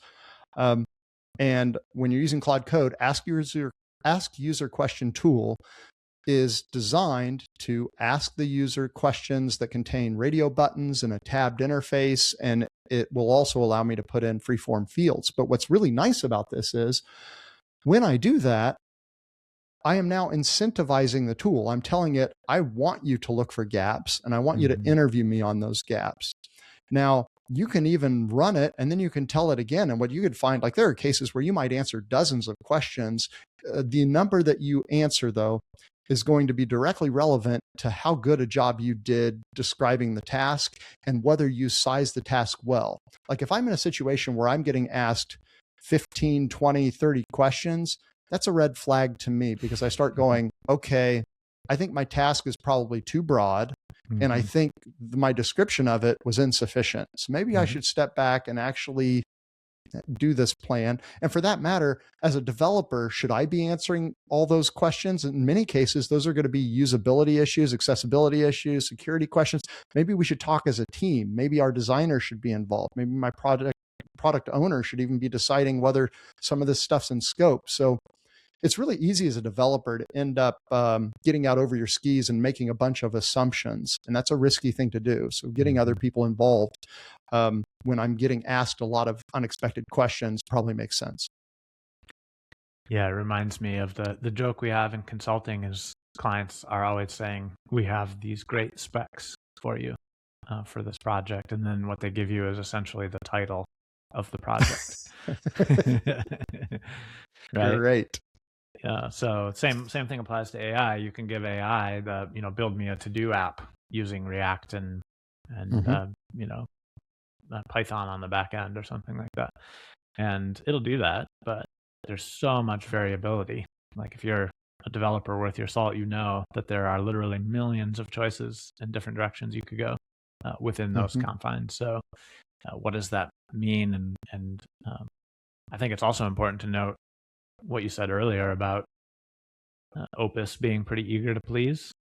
And when you're using Claude Code, Ask User Question tool is designed to ask the user questions that contain radio buttons and a tabbed interface, and it will also allow me to put in free-form fields. But what's really nice about this is when I do that, I am now incentivizing the tool. I'm telling it, I want you to look for gaps and I want you to interview me on those gaps. Now, you can even run it and then you can tell it again. And what you could find, like there are cases where you might answer dozens of questions. The number that you answer, though, is going to be directly relevant to how good a job you did describing the task and whether you size the task well. Like if I'm in a situation where I'm getting asked 15, 20, 30 questions, that's a red flag to me because I start going, okay, I think my task is probably too broad. And I think my description of it was insufficient. So maybe I should step back and actually do this plan. And for that matter, as a developer, should I be answering all those questions? In many cases, those are going to be usability issues, accessibility issues, security questions. Maybe we should talk as a team. Maybe our designer should be involved. Maybe my product owner should even be deciding whether some of this stuff's in scope. So it's really easy as a developer to end up getting out over your skis and making a bunch of assumptions. And that's a risky thing to do. So getting other people involved when I'm getting asked a lot of unexpected questions probably makes sense. Yeah, it reminds me of the joke we have in consulting is clients are always saying, we have these great specs for you for this project. And then what they give you is essentially the title of the project. Right? Great. Yeah. So same thing applies to AI. You can give AI the, build me a to-do app using React and Python on the back end or something like that. And it'll do that, but there's so much variability. Like if you're a developer worth your salt, you know that there are literally millions of choices in different directions you could go within those confines. So what does that mean? And I think it's also important to note what you said earlier about Opus being pretty eager to please.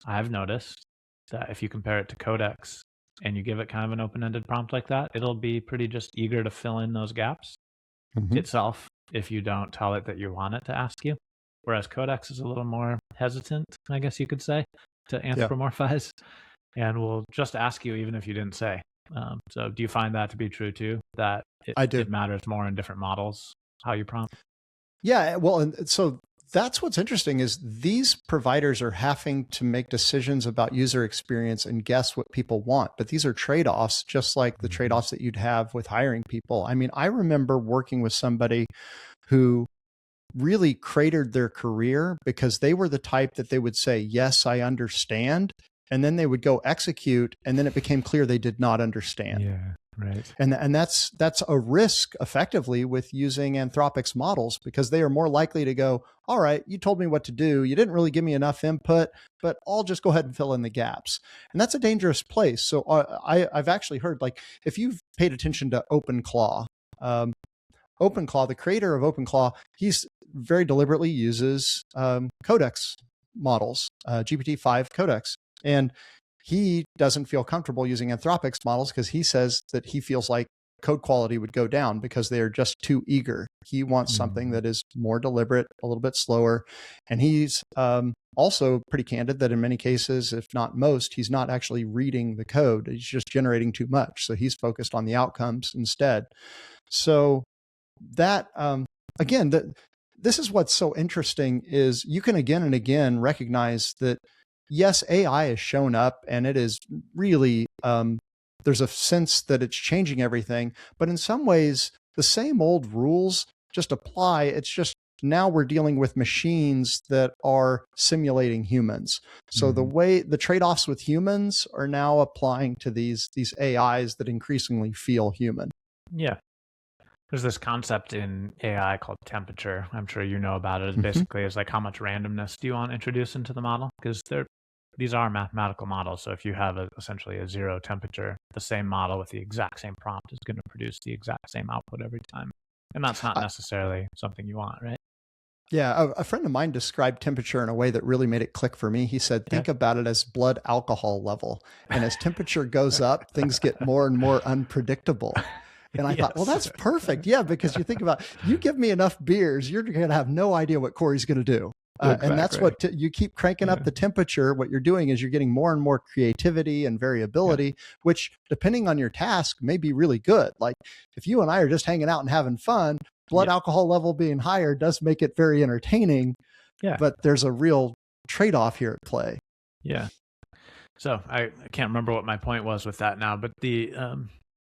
I've noticed that if you compare it to Codex and you give it kind of an open-ended prompt like that, it'll be pretty just eager to fill in those gaps itself if you don't tell it that you want it to ask you. Whereas Codex is a little more hesitant, I guess you could say, to anthropomorphize and will just ask you even if you didn't say. So do you find that to be true too, that I do. It matters more in different models, how you prompt? Yeah, well, and so that's what's interesting is these providers are having to make decisions about user experience and guess what people want. But these are trade-offs, just like the trade-offs that you'd have with hiring people. I mean, I remember working with somebody who really cratered their career because they were the type that they would say, yes, I understand. And then they would go execute. And then it became clear they did not understand. Yeah. Right. And that's a risk effectively with using Anthropic's models because they are more likely to go, all right, you told me what to do. You didn't really give me enough input, but I'll just go ahead and fill in the gaps. And that's a dangerous place. So I've actually heard, like, if you've paid attention to OpenClaw, the creator of OpenClaw, he's very deliberately uses Codex models, GPT-5 Codex. And he doesn't feel comfortable using Anthropic's models because he says that he feels like code quality would go down because they are just too eager. He wants something that is more deliberate, a little bit slower. And he's also pretty candid that in many cases, if not most, he's not actually reading the code. He's just generating too much. So he's focused on the outcomes instead. So that, again, this is what's so interesting is you can again and again recognize that yes, AI has shown up and it is really, there's a sense that it's changing everything, but in some ways, the same old rules just apply. It's just now we're dealing with machines that are simulating humans. So the trade-offs with humans are now applying to these AIs that increasingly feel human. Yeah. There's this concept in AI called temperature. I'm sure you know about it. Basically, it's like how much randomness do you want introduced into the model? Because these are mathematical models. So if you have essentially a zero temperature, the same model with the exact same prompt is going to produce the exact same output every time. And that's not necessarily something you want, right? Yeah, a friend of mine described temperature in a way that really made it click for me. He said, think about it as blood alcohol level. And as temperature goes up, things get more and more unpredictable. And I thought, well, that's perfect. Yeah, because you think about, you give me enough beers, you're going to have no idea what Cory's going to do. And that's what you keep cranking up the temperature. What you're doing is you're getting more and more creativity and variability, which depending on your task may be really good. Like if you and I are just hanging out and having fun, blood alcohol level being higher does make it very entertaining. Yeah. But there's a real trade-off here at play. Yeah. So I can't remember what my point was with that now, but the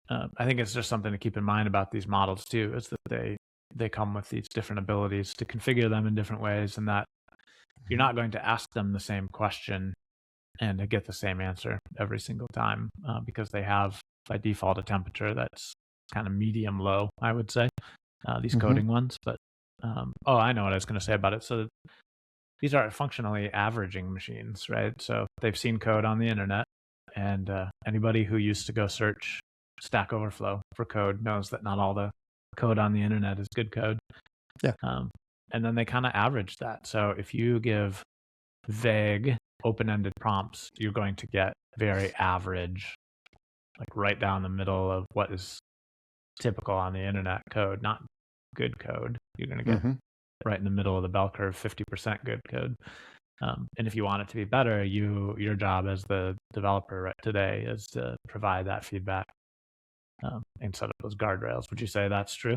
I think it's just something to keep in mind about these models too, is that they come with these different abilities to configure them in different ways, and that you're not going to ask them the same question and to get the same answer every single time, because they have by default a temperature that's kind of medium low, I would say, these coding ones. But I know what I was going to say about it. So these are functionally averaging machines, right? So they've seen code on the internet, and anybody who used to go search Stack Overflow for code knows that not all the code on the internet is good code. Yeah. And then they kind of average that. So if you give vague, open-ended prompts, you're going to get very average, like right down the middle of what is typical on the internet code, not good code. You're going to get right in the middle of the bell curve, 50% good code. And if you want it to be better, your job as the developer right today is to provide that feedback and set up those guardrails. Would you say that's true?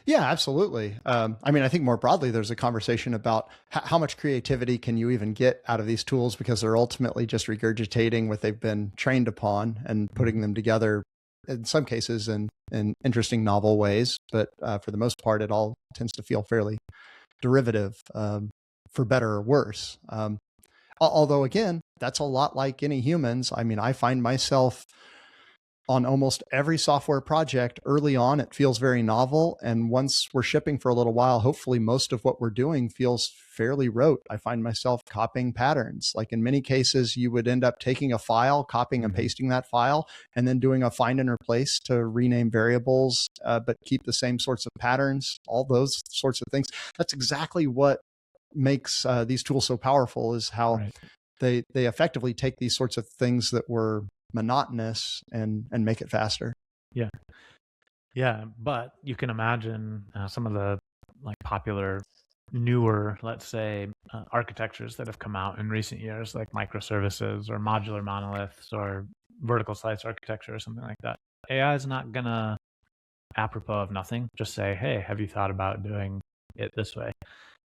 Yeah, absolutely. I mean, I think more broadly, there's a conversation about how much creativity can you even get out of these tools, because they're ultimately just regurgitating what they've been trained upon and putting them together, in some cases in interesting, novel ways. But for the most part, it all tends to feel fairly derivative, for better or worse. Although, again, that's a lot like any humans. I mean, I find myself on almost every software project early on, it feels very novel. And once we're shipping for a little while, hopefully most of what we're doing feels fairly rote. I find myself copying patterns. Like in many cases, you would end up taking a file, copying and pasting that file, and then doing a find and replace to rename variables, but keep the same sorts of patterns, all those sorts of things. That's exactly what makes these tools so powerful, is how they effectively take these sorts of things that were monotonous and make it faster. Yeah, but you can imagine some of the like popular newer, let's say, architectures that have come out in recent years, like microservices or modular monoliths or vertical slice architecture or something like that. AI is not gonna, apropos of nothing, just say, hey, have you thought about doing it this way?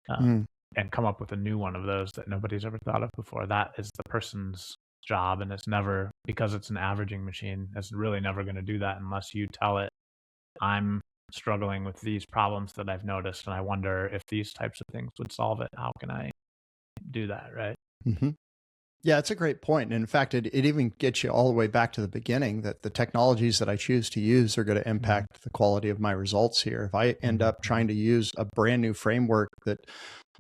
And come up with a new one of those that nobody's ever thought of before. That is the person's job, and it's never, because it's an averaging machine, it's really never going to do that unless you tell it, I'm struggling with these problems that I've noticed, and I wonder if these types of things would solve it. How can I do that, right? Yeah, it's a great point. And in fact, it even gets you all the way back to the beginning, that the technologies that I choose to use are going to impact the quality of my results here. If I end up trying to use a brand new framework that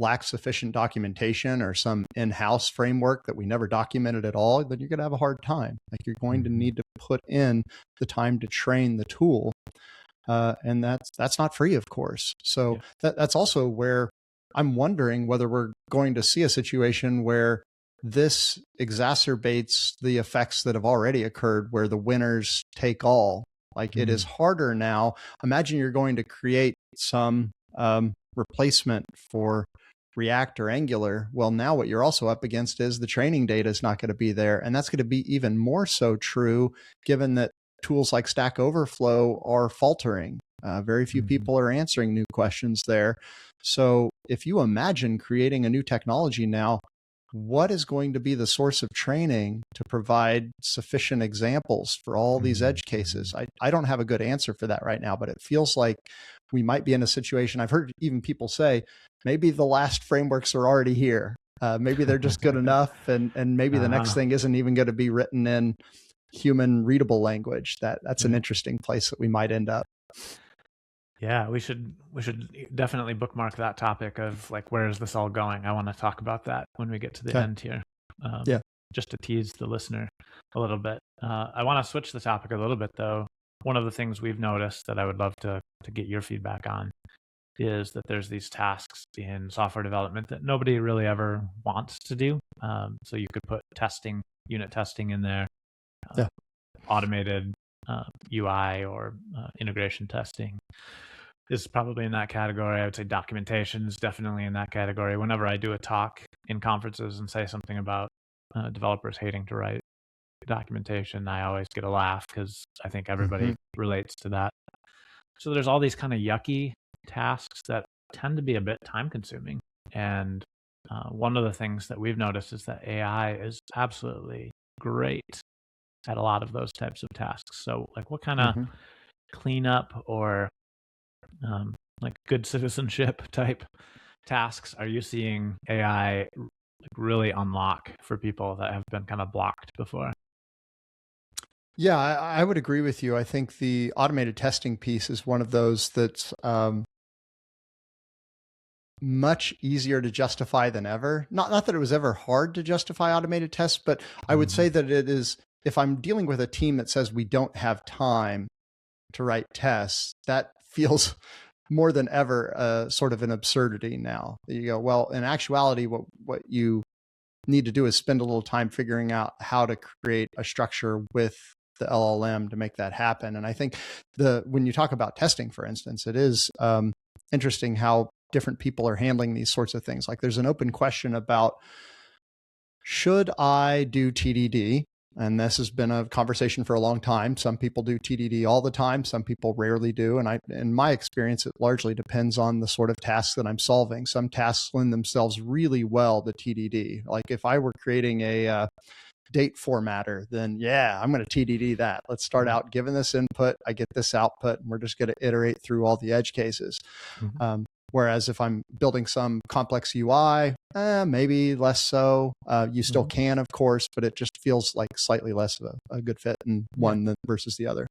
lacks sufficient documentation, or some in-house framework that we never documented at all, then you're going to have a hard time. Like you're going to need to put in the time to train the tool. And that's not free, of course. So that's also where I'm wondering whether we're going to see a situation where this exacerbates the effects that have already occurred, where the winners take all. Like it is harder now. Imagine you're going to create some replacement for React or Angular. Well, now what you're also up against is the training data is not going to be there. And that's going to be even more so true, given that tools like Stack Overflow are faltering. Very few people are answering new questions there. So if you imagine creating a new technology now, what is going to be the source of training to provide sufficient examples for all these edge cases? I don't have a good answer for that right now, but it feels like we might be in a situation. I've heard even people say, maybe the last frameworks are already here. Maybe they're just good enough, and maybe the next thing isn't even going to be written in human readable language. That's an interesting place that we might end up. Yeah, we should definitely bookmark that topic of like, where is this all going? I want to talk about that when we get to the end here. Just to tease the listener a little bit. I want to switch the topic a little bit though. One of the things we've noticed that I would love to get your feedback on is that there's these tasks in software development that nobody really ever wants to do. So you could put unit testing in there, automated UI or integration testing, is probably in that category. I would say documentation is definitely in that category. Whenever I do a talk in conferences and say something about developers hating to write documentation, I always get a laugh because I think everybody relates to that. So there's all these kind of yucky tasks that tend to be a bit time consuming. And one of the things that we've noticed is that AI is absolutely great at a lot of those types of tasks. So like what kind of cleanup or like good citizenship type tasks are you seeing AI really unlock for people that have been kind of blocked before? Yeah, I would agree with you. I think the automated testing piece is one of those that's much easier to justify than ever. Not that it was ever hard to justify automated tests, but I would say that it is, if I'm dealing with a team that says we don't have time to write tests, that feels more than ever sort of an absurdity now. You go, well, in actuality, what you need to do is spend a little time figuring out how to create a structure with the LLM to make that happen. And I think when you talk about testing, for instance, it is interesting how different people are handling these sorts of things. Like there's an open question about, should I do TDD? And this has been a conversation for a long time. Some people do TDD all the time. Some people rarely do. And in my experience, it largely depends on the sort of tasks that I'm solving. Some tasks lend themselves really well to TDD. Like if I were creating a date formatter, then yeah, I'm going to TDD that. Let's start out giving this input. I get this output, and we're just going to iterate through all the edge cases. Whereas if I'm building some complex UI, maybe less so. You still can, of course, but it just feels like slightly less of a good fit in one versus the other.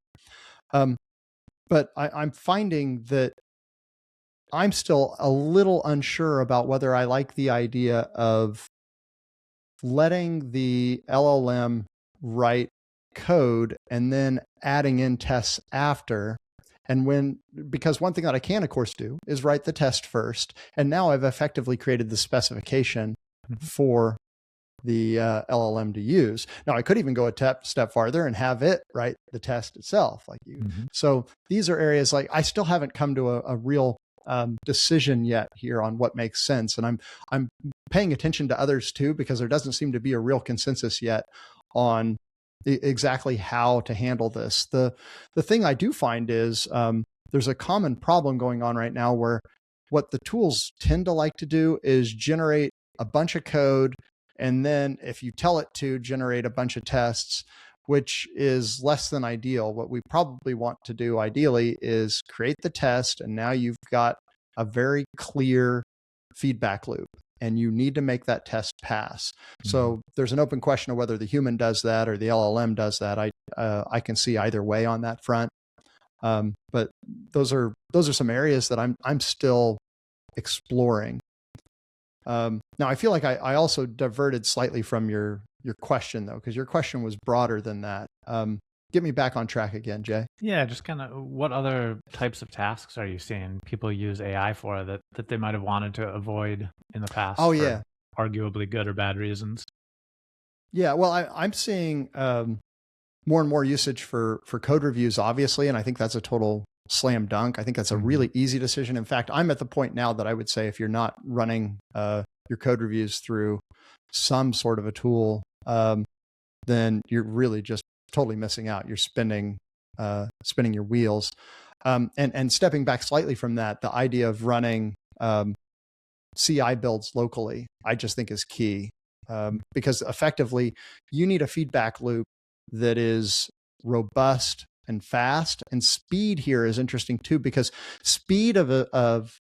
But I'm finding that I'm still a little unsure about whether I like the idea of letting the LLM write code and then adding in tests after. And because one thing that I can, of course, do is write the test first. And now I've effectively created the specification for the LLM to use. Now I could even go a step farther and have it write the test itself, like you. So these are areas like I still haven't come to a real decision yet here on what makes sense. And I'm paying attention to others too, because there doesn't seem to be a real consensus yet on exactly how to handle this. The thing I do find is there's a common problem going on right now where what the tools tend to like to do is generate a bunch of code, and then if you tell it to generate a bunch of tests, which is less than ideal. What we probably want to do ideally is create the test, and now you've got a very clear feedback loop, and you need to make that test pass. So there's an open question of whether the human does that or the LLM does that. I can see either way on that front. But those are some areas that I'm still exploring. Now I feel like I also diverted slightly from your question though, because your question was broader than that. Get me back on track again, Jay. Yeah, just kind of what other types of tasks are you seeing people use AI for that they might have wanted to avoid in the past? Oh, yeah. Arguably good or bad reasons. Yeah, well, I'm seeing more and more usage for code reviews, obviously, and I think that's a total slam dunk. I think that's a really easy decision. In fact, I'm at the point now that I would say if you're not running your code reviews through some sort of a tool, then you're really just totally missing out. You're spinning your wheels. And stepping back slightly from that, the idea of running CI builds locally, I just think is key, because effectively you need a feedback loop that is robust and fast. And speed here is interesting too, because speed of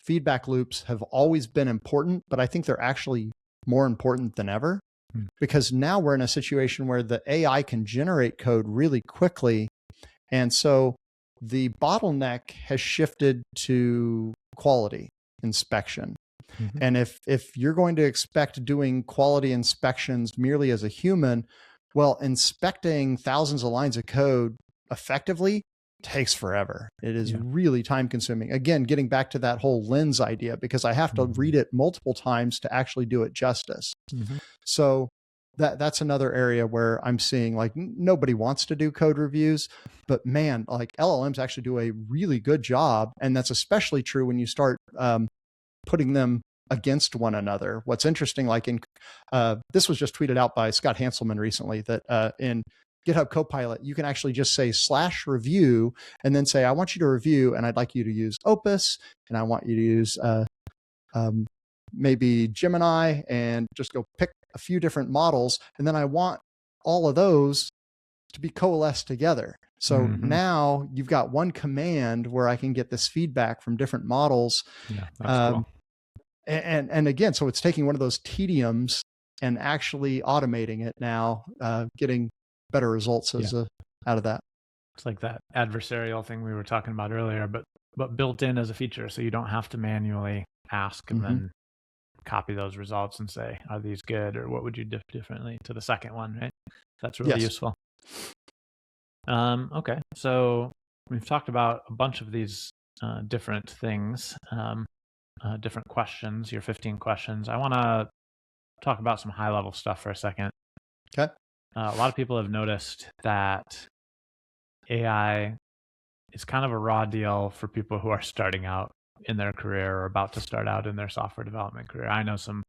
feedback loops have always been important, but I think they're actually more important than ever. Because now we're in a situation where the AI can generate code really quickly. And so the bottleneck has shifted to quality inspection. And if you're going to expect doing quality inspections merely as a human, well, inspecting thousands of lines of code effectively takes forever. It is really time consuming. Again, getting back to that whole lens idea, because I have to read it multiple times to actually do it justice. So that's another area where I'm seeing like nobody wants to do code reviews, but man, like LLMs actually do a really good job. And that's especially true when you start putting them against one another. What's interesting, like this was just tweeted out by Scott Hanselman recently, that in GitHub Copilot, you can actually just say /review and then say, I want you to review, and I'd like you to use Opus, and I want you to use maybe Gemini, and just go pick a few different models. And then I want all of those to be coalesced together. So now you've got one command where I can get this feedback from different models. Yeah, that's cool. And again, so it's taking one of those tediums and actually automating it now, getting better results out of that. It's like that adversarial thing we were talking about earlier, but built in as a feature, so you don't have to manually ask and then copy those results and say, are these good, or what would you do differently to the second one, right? That's really useful. Okay, so we've talked about a bunch of these different things, different questions, your 15 questions. I want to talk about some high-level stuff for a second. Okay. A lot of people have noticed that AI is kind of a raw deal for people who are starting out in their career or about to start out in their software development career. I know some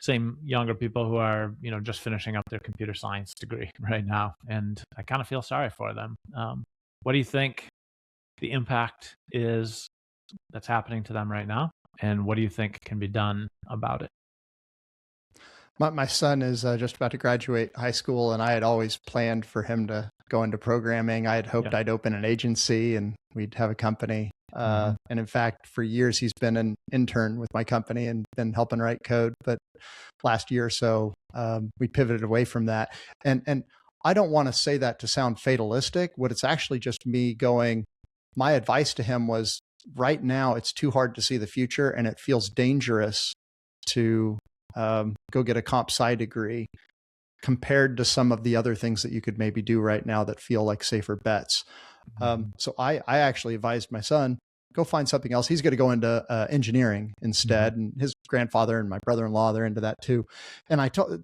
same younger people who are, just finishing up their computer science degree right now, and I kind of feel sorry for them. What do you think the impact is that's happening to them right now, and what do you think can be done about it? My son is just about to graduate high school, and I had always planned for him to go into programming. I had hoped I'd open an agency and we'd have a company. And in fact, for years, he's been an intern with my company and been helping write code. But last year or so, we pivoted away from that. And I don't want to say that to sound fatalistic. What it's actually just me going, my advice to him was, right now, it's too hard to see the future, and it feels dangerous to go get a comp sci degree compared to some of the other things that you could maybe do right now that feel like safer bets. So I actually advised my son, go find something else. He's going to go into engineering instead. And his grandfather and my brother-in-law, they're into that too. And I told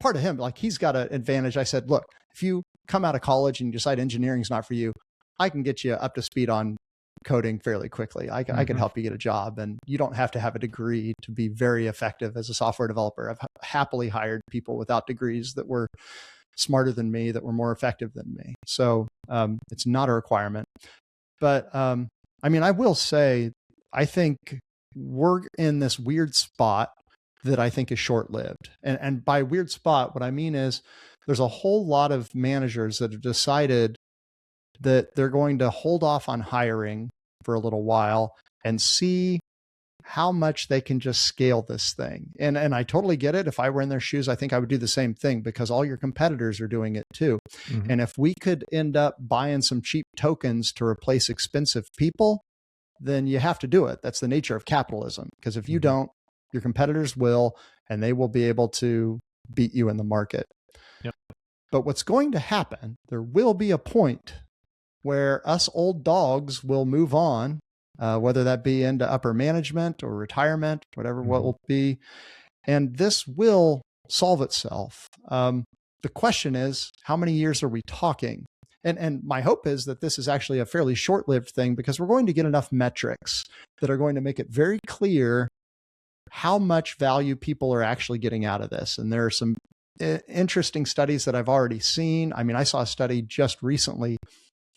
part of him, like, he's got an advantage. I said, look, if you come out of college and you decide engineering is not for you, I can get you up to speed on coding fairly quickly. I can help you get a job, and you don't have to have a degree to be very effective as a software developer. I've happily hired people without degrees that were smarter than me, that were more effective than me. So it's not a requirement. But I mean, I will say, I think we're in this weird spot that I think is short-lived. And by weird spot, what I mean is there's a whole lot of managers that have decided that they're going to hold off on hiring for a little while and see how much they can just scale this thing. And I totally get it. If I were in their shoes, I think I would do the same thing, because all your competitors are doing it too. And if we could end up buying some cheap tokens to replace expensive people, then you have to do it. That's the nature of capitalism. Because if you don't, your competitors will, and they will be able to beat you in the market. But what's going to happen, there will be a point where us old dogs will move on, whether that be into upper management or retirement, whatever what will be. And this will solve itself. The question is, how many years are we talking? And my hope is that this is actually a fairly short-lived thing, because we're going to get enough metrics that are going to make it very clear how much value people are actually getting out of this. And there are some interesting studies that I've already seen. I mean, I saw a study just recently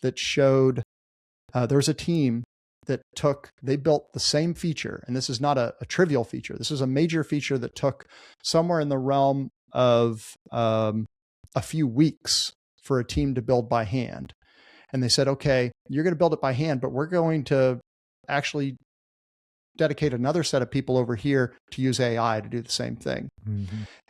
that showed there was a team that they built the same feature. And this is not a trivial feature. This is a major feature that took somewhere in the realm of a few weeks for a team to build by hand. And they said, okay, you're going to build it by hand, but we're going to actually dedicate another set of people over here to use AI to do the same thing.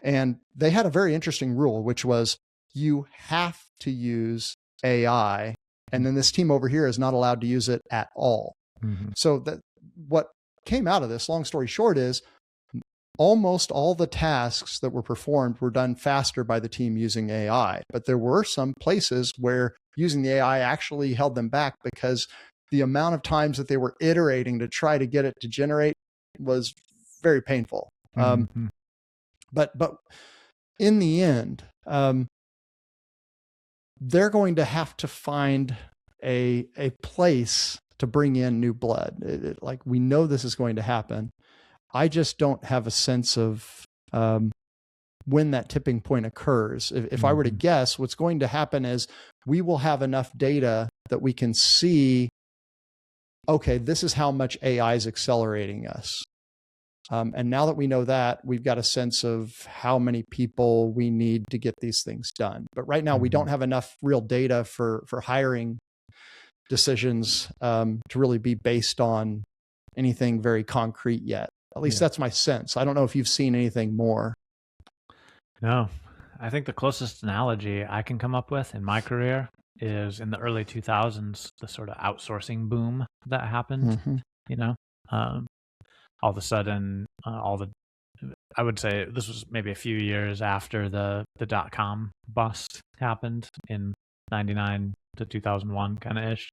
And they had a very interesting rule, which was you have to use AI, and then this team over here is not allowed to use it at all. So what came out of this, long story short, is almost all the tasks that were performed were done faster by the team using AI. But there were some places where using the AI actually held them back, because the amount of times that they were iterating to try to get it to generate was very painful. But in the end, they're going to have to find a place to bring in new blood. Like, we know this is going to happen. I just don't have a sense of when that tipping point occurs. If I were to guess, what's going to happen is we will have enough data that we can see, okay, this is how much AI is accelerating us. And now that we know that, we've got a sense of how many people we need to get these things done. But right now, we don't have enough real data for hiring decisions to really be based on anything very concrete yet. At least that's my sense. I don't know if you've seen anything more. No, I think the closest analogy I can come up with in my career is in the early 2000s, the sort of outsourcing boom that happened, all of a sudden, I would say this was maybe a few years after the .com bust happened in 99 to 2001 kind of ish.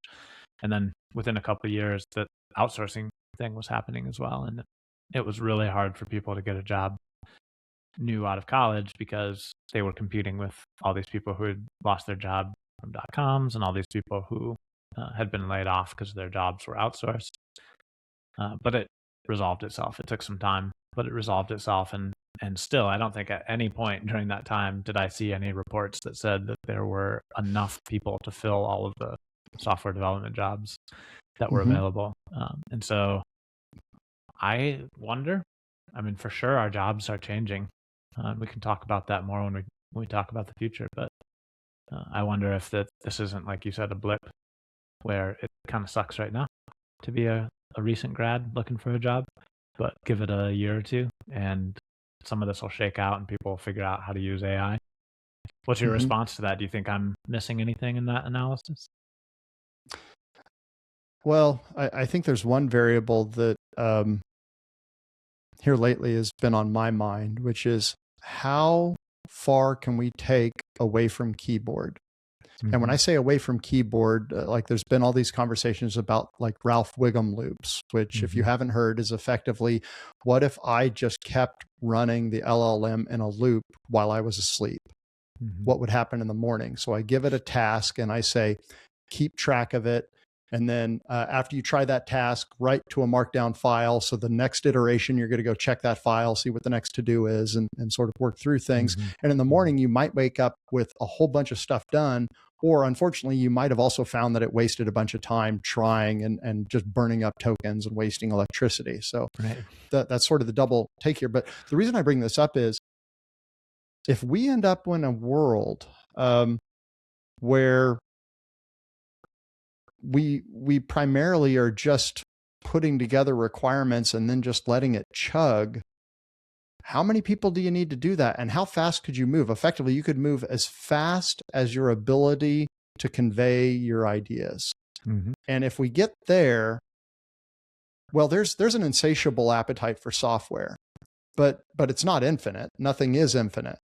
And then within a couple of years, the outsourcing thing was happening as well. And it was really hard for people to get a job new out of college because they were competing with all these people who had lost their job from .coms and all these people who had been laid off because their jobs were outsourced. But it resolved itself. It took some time, but it resolved itself. And still, I don't think at any point during that time did I see any reports that said that there were enough people to fill all of the software development jobs that were available. And so I wonder, I mean, for sure, our jobs are changing. We can talk about that more when we talk about the future. But I wonder if this isn't, like you said, a blip where it kind of sucks right now to be a recent grad looking for a job, but give it a year or two and some of this will shake out and people will figure out how to use AI. What's your response to that? Do you think I'm missing anything in that analysis? Well, I think there's one variable that here lately has been on my mind, which is how far can we take away from keyboard? And when I say away from keyboard, like there's been all these conversations about like Ralph Wiggum loops, which if you haven't heard is effectively, what if I just kept running the LLM in a loop while I was asleep? What would happen in the morning? So I give it a task and I say, keep track of it. And then after you try that task, write to a markdown file. So the next iteration, you're going to go check that file, see what the next to-do is, and sort of work through things. And in the morning, you might wake up with a whole bunch of stuff done. Or unfortunately, you might have also found that it wasted a bunch of time trying and just burning up tokens and wasting electricity. So that's sort of the double take here. But the reason I bring this up is if we end up in a world where we primarily are just putting together requirements and then just letting it chug, how many people do you need to do that? And how fast could you move? Effectively, you could move as fast as your ability to convey your ideas. And if we get there, well, there's an insatiable appetite for software, but it's not infinite. Nothing is infinite.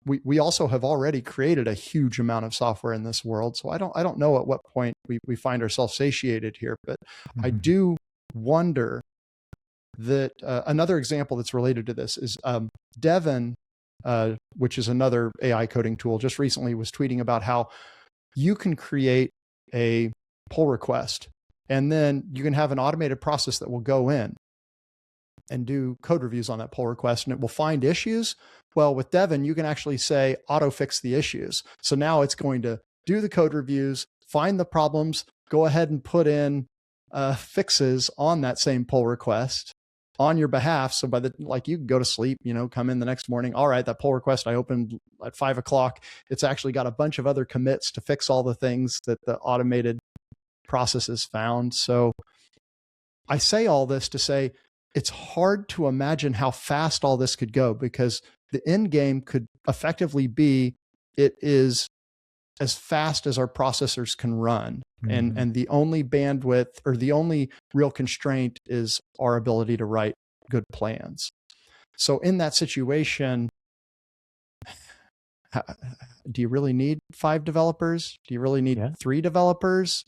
We also have already created a huge amount of software in this world. So I don't know at what point we find ourselves satiated here, but I do wonder that another example that's related to this is Devin, which is another AI coding tool, just recently was tweeting about how you can create a pull request and then you can have an automated process that will go in and do code reviews on that pull request and it will find issues. Well, with Devin, you can actually say auto fix the issues. So now it's going to do the code reviews, find the problems, go ahead and put in fixes on that same pull request on your behalf. So you can go to sleep, come in the next morning. All right, that pull request I opened at 5 o'clock. It's actually got a bunch of other commits to fix all the things that the automated processes found. So I say all this to say it's hard to imagine how fast all this could go because the end game could effectively be it is as fast as our processors can run. And the only bandwidth or the only real constraint is our ability to write good plans. So in that situation, do you really need 5 developers? Do you really need 3 developers?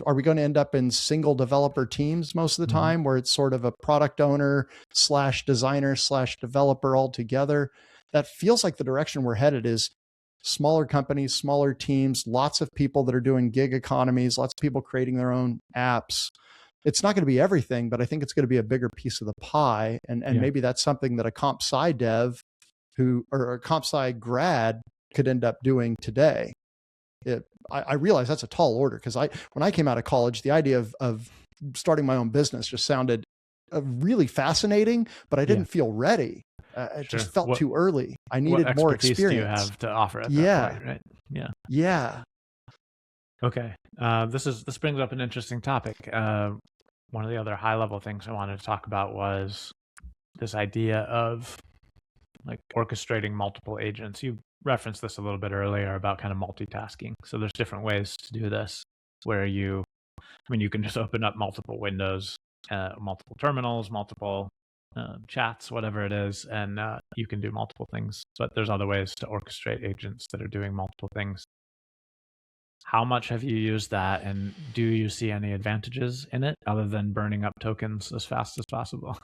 Are we going to end up in single developer teams most of the time where it's sort of a product owner /designer/developer all together? that feels like the direction we're headed is smaller companies, smaller teams, lots of people that are doing gig economies, lots of people creating their own apps. It's not going to be everything, but I think it's going to be a bigger piece of the pie. And maybe that's something that a comp sci dev or a comp sci grad could end up doing today. I realize that's a tall order, because when I came out of college, the idea of starting my own business just sounded really fascinating, but I didn't feel ready. It just felt too early. I needed more experience. Do you have to offer at that point, right? Yeah. Okay. This brings up an interesting topic. One of the other high level things I wanted to talk about was this idea of like orchestrating multiple agents. You referenced this a little bit earlier about kind of multitasking. So there's different ways to do this where you can just open up multiple windows, multiple terminals, multiple chats, whatever it is, and you can do multiple things. But there's other ways to orchestrate agents that are doing multiple things. How much have you used that, and do you see any advantages in it other than burning up tokens as fast as possible?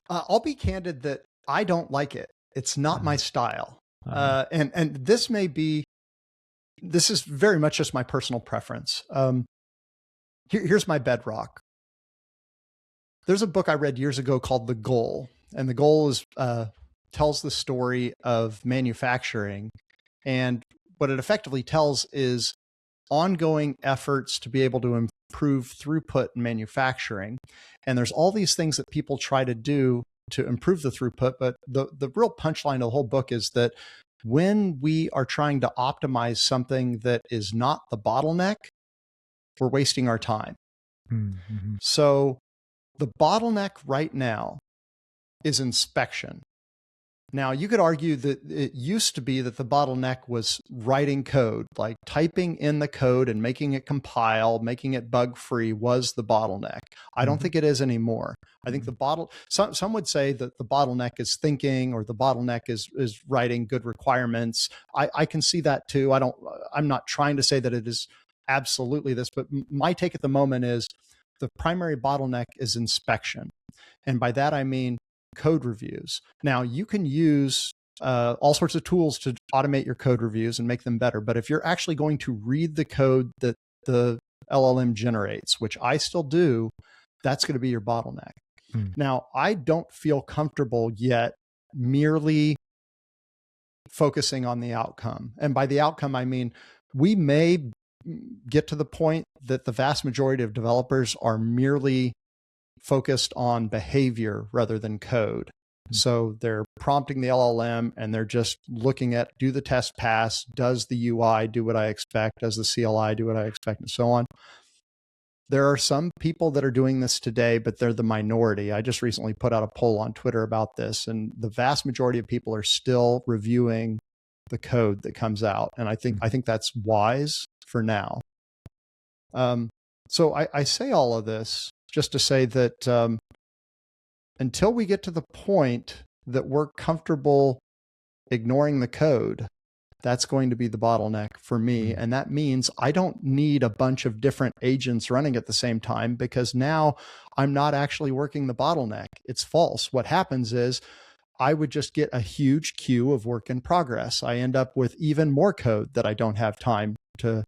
I'll be candid that I don't like it. It's not my style. And this is very much just my personal preference. Here's my bedrock. There's a book I read years ago called The Goal, and The Goal tells the story of manufacturing, and what it effectively tells is ongoing efforts to be able to improve throughput in manufacturing. And there's all these things that people try to do to improve the throughput, but the real punchline of the whole book is that when we are trying to optimize something that is not the bottleneck, we're wasting our time. Mm-hmm. So the bottleneck right now is inspection. Now, you could argue that it used to be that the bottleneck was writing code, like typing in the code and making it compile, making it bug-free was the bottleneck. I don't think it is anymore. I think some would say that the bottleneck is thinking, or the bottleneck is writing good requirements. I can see that too. I'm not trying to say that it is absolutely this, but my take at the moment is the primary bottleneck is inspection. And by that, I mean code reviews. Now, you can use all sorts of tools to automate your code reviews and make them better. But if you're actually going to read the code that the LLM generates, which I still do, that's going to be your bottleneck. Now, I don't feel comfortable yet merely focusing on the outcome. And by the outcome, I mean, we may get to the point that the vast majority of developers are merely focused on behavior rather than code. So they're prompting the LLM and they're just looking at, do the test pass? Does the UI do what I expect? Does the CLI do what I expect? And so on. There are some people that are doing this today, but they're the minority. I just recently put out a poll on Twitter about this, and the vast majority of people are still reviewing the code that comes out. And I think that's wise for now. So I say all of this just to say that until we get to the point that we're comfortable ignoring the code, that's going to be the bottleneck for me. And that means I don't need a bunch of different agents running at the same time, because now I'm not actually working the bottleneck. It's false. What happens is I would just get a huge queue of work in progress. I end up with even more code that I don't have time to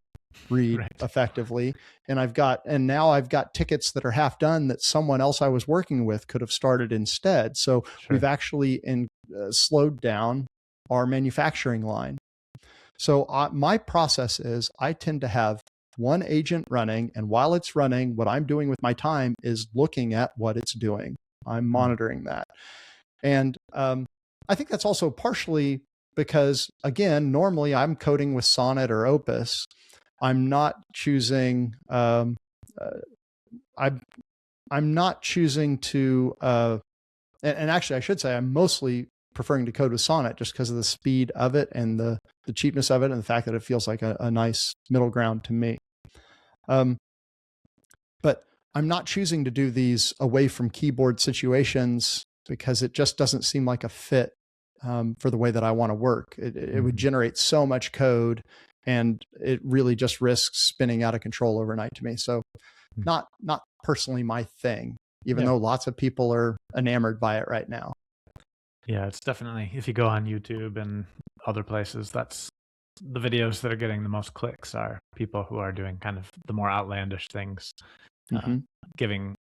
read effectively. And now I've got tickets that are half done that someone else I was working with could have started instead. So we've actually slowed down our manufacturing line. So my process is I tend to have one agent running, and while it's running, what I'm doing with my time is looking at what it's doing. I'm monitoring that. And I think that's also partially because, again, normally I'm coding with Sonnet or Opus. I'm not choosing, I'm not choosing to, and actually I should say I'm mostly preferring to code with Sonnet just because of the speed of it and the cheapness of it and the fact that it feels like a nice middle ground to me. But I'm not choosing to do these away from keyboard situations because it just doesn't seem like a fit for the way that I want to work. It would generate so much code, and it really just risks spinning out of control overnight to me. So not personally my thing, even though lots of people are enamored by it right now. Yeah, it's definitely, if you go on YouTube and other places, that's the videos that are getting the most clicks are people who are doing kind of the more outlandish things, uh, Hmm. giving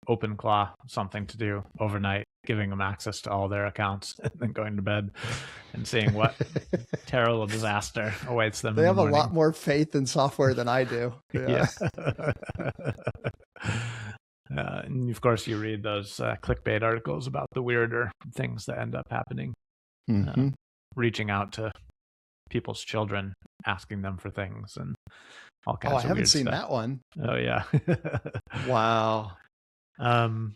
OpenClaw something to do overnight, giving them access to all their accounts, and then going to bed and seeing what terrible disaster awaits them They in the have a lot morning. more faith in software than I do. Yeah. Yeah. And of course, you read those clickbait articles about the weirder things that end up happening, Hmm. reaching out to people's children, asking them for things, and all Oh, I kinds of haven't weird seen stuff. that one. Oh yeah. Wow. um,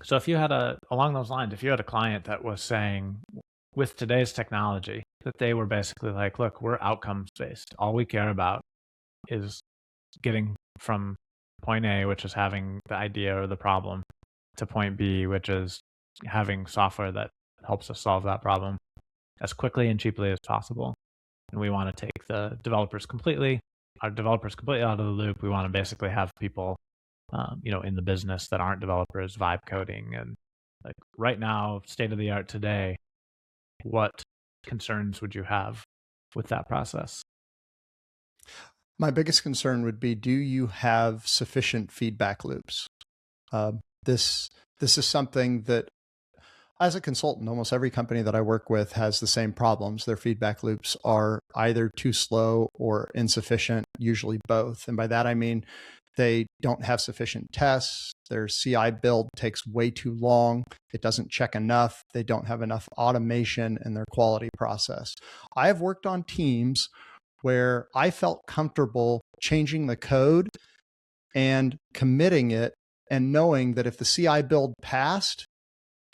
so if you had along those lines, if you had a client that was saying, with today's technology, that they were basically like, look, we're outcomes based. All we care about is getting from point A, which is having the idea or the problem, to point B, which is having software that helps us solve that problem as quickly and cheaply as possible. And we want to take our developers completely out of the loop. We want to basically have people, in the business that aren't developers vibe coding. And like right now, state of the art today, what concerns would you have with that process? My biggest concern would be, do you have sufficient feedback loops? Uh, this this is something that, as a consultant, almost every company that I work with has the same problems. Their feedback loops are either too slow or insufficient, usually both. And by that, I mean they don't have sufficient tests. Their CI build takes way too long. It doesn't check enough. They don't have enough automation in their quality process. I have worked on teams where I felt comfortable changing the code and committing it and knowing that if the CI build passed,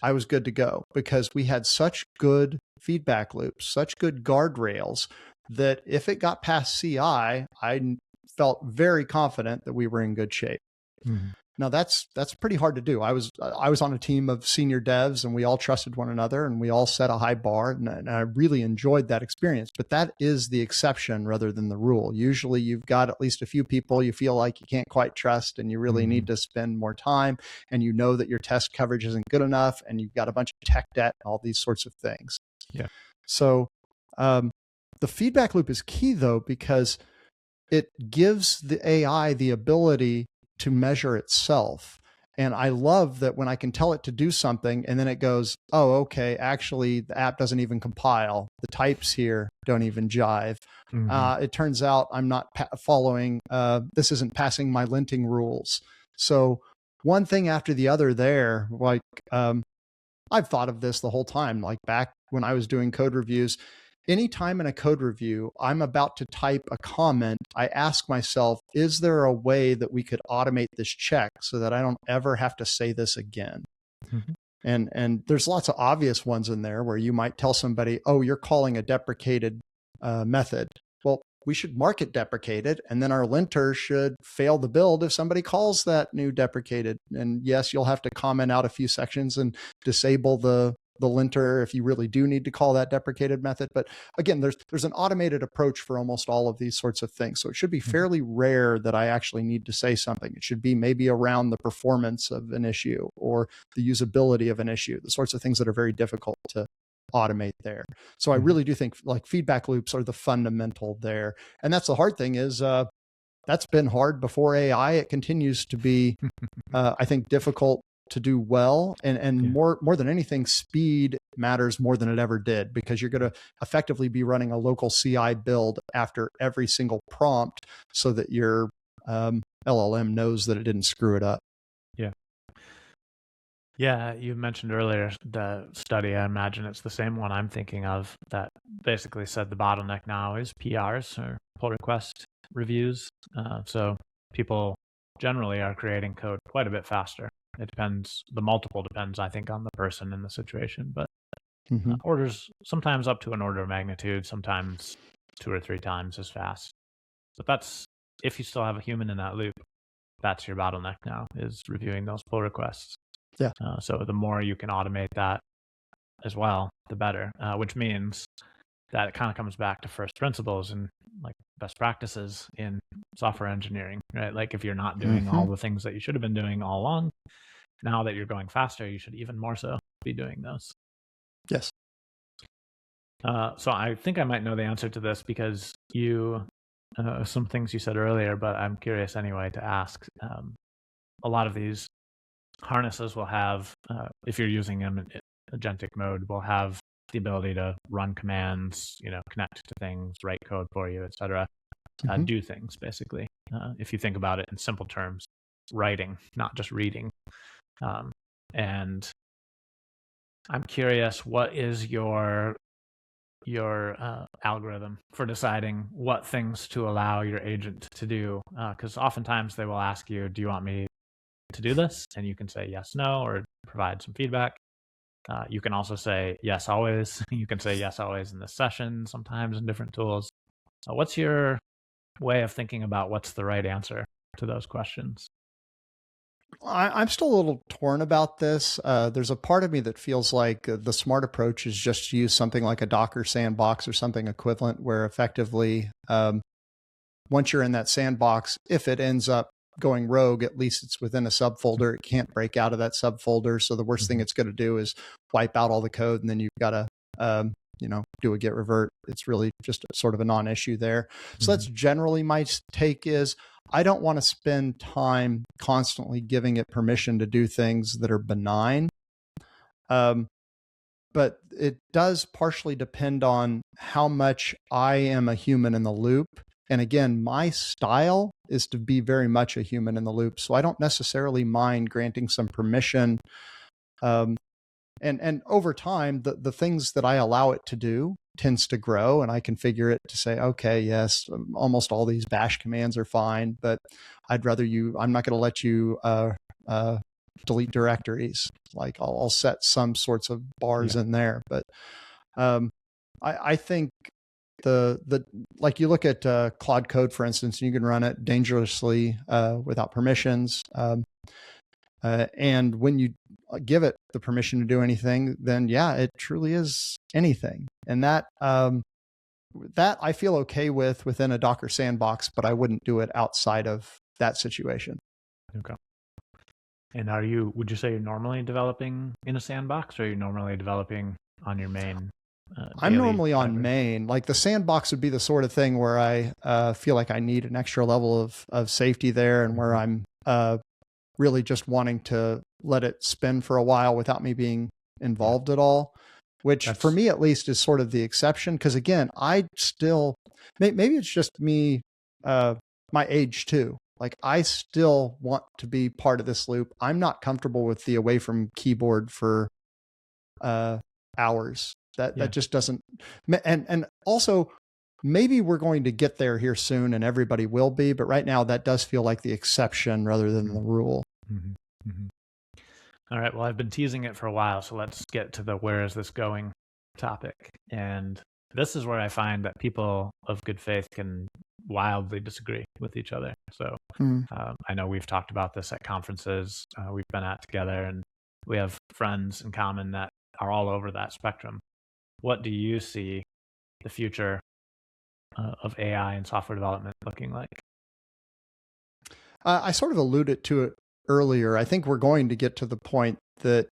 I was good to go, because we had such good feedback loops, such good guardrails, that if it got past CI, I felt very confident that we were in good shape. Mm-hmm. Now that's pretty hard to do. I was on a team of senior devs, and we all trusted one another, and we all set a high bar, and I really enjoyed that experience. But that is the exception rather than the rule. Usually you've got at least a few people you feel like you can't quite trust, and you really need to spend more time, and you know that your test coverage isn't good enough, and you've got a bunch of tech debt, all these sorts of things. Yeah. So the feedback loop is key, though, because it gives the AI the ability to measure itself. And I love that when I can tell it to do something and then it goes, oh, okay, actually the app doesn't even compile. The types here don't even jive. It turns out I'm not following, this isn't passing my linting rules. So one thing after the other there, like I've thought of this the whole time, like back when I was doing code reviews. Anytime in a code review, I'm about to type a comment, I ask myself, is there a way that we could automate this check so that I don't ever have to say this again? Mm-hmm. And there's lots of obvious ones in there where you might tell somebody, oh, you're calling a deprecated method. Well, we should mark it deprecated, and then our linter should fail the build if somebody calls that new deprecated. And yes, you'll have to comment out a few sections and disable the linter if you really do need to call that deprecated method. But again, there's an automated approach for almost all of these sorts of things. So it should be fairly rare that I actually need to say something. It should be maybe around the performance of an issue or the usability of an issue, the sorts of things that are very difficult to automate there. So I really do think like feedback loops are the fundamental there. And that's the hard thing is that's been hard before AI. It continues to be, I think, difficult to do well. And more than anything, speed matters more than it ever did, because you're going to effectively be running a local CI build after every single prompt so that your LLM knows that it didn't screw it up. Yeah. Yeah, you mentioned earlier the study. I imagine it's the same one I'm thinking of that basically said the bottleneck now is PRs, or pull request reviews. So people generally are creating code quite a bit faster. It depends. The multiple depends, I think, on the person and the situation. But orders sometimes up to an order of magnitude, sometimes 2 or 3 times as fast. But that's if you still have a human in that loop. That's your bottleneck now, is reviewing those pull requests. Yeah. So the more you can automate that as well, the better, which means that it kind of comes back to first principles and like best practices in software engineering, right? Like if you're not doing all the things that you should have been doing all along, now that you're going faster, you should even more so be doing those. So I think I might know the answer to this because some things you said earlier, but I'm curious anyway to ask. A lot of these harnesses will have, if you're using them in agentic mode, will have the ability to run commands, connect to things, write code for you, etc. Do things basically. If you think about it in simple terms, writing, not just reading. And I'm curious, what is your algorithm for deciding what things to allow your agent to do? Because oftentimes they will ask you, do you want me to do this? And you can say yes, no, or provide some feedback. You can also say yes, always. You can say yes, always in this session, sometimes in different tools. What's your way of thinking about what's the right answer to those questions? I'm still a little torn about this. There's a part of me that feels like the smart approach is just to use something like a Docker sandbox or something equivalent, where effectively, once you're in that sandbox, if it ends up going rogue, at least it's within a subfolder. It can't break out of that subfolder. So the worst thing it's going to do is wipe out all the code, and then you've got to do a git revert. It's really just sort of a non-issue there. So that's generally my take is I don't want to spend time constantly giving it permission to do things that are benign. But it does partially depend on how much I am a human in the loop. And again, my style is to be very much a human in the loop. So I don't necessarily mind granting some permission. And over time, the things that I allow it to do tends to grow, and I configure it to say, okay, yes, almost all these bash commands are fine, but I'm not going to let you delete directories. Like I'll set some sorts of bars in there. But I think like you look at Claude Code, for instance, you can run it dangerously without permissions. And when you give it the permission to do anything, then it truly is anything. And that I feel okay within a Docker sandbox, but I wouldn't do it outside of that situation. Okay. And would you say you're normally developing in a sandbox, or are you normally developing on your main? I'm normally on main. Like the sandbox would be the sort of thing where I feel like I need an extra level of safety there, and where I'm really just wanting to let it spin for a while without me being involved at all, which for me at least is sort of the exception. Because again, I still, maybe it's just me, my age too. Like I still want to be part of this loop. I'm not comfortable with the away from keyboard for hours. That just doesn't, and also maybe we're going to get there here soon and everybody will be, but right now that does feel like the exception rather than the rule. All right. Well, I've been teasing it for a while, so let's get to the where is this going topic. And this is where I find that people of good faith can wildly disagree with each other. So I know we've talked about this at conferences we've been at together, and we have friends in common that are all over that spectrum. What do you see the future of AI and software development looking like? I sort of alluded to it earlier. I think we're going to get to the point that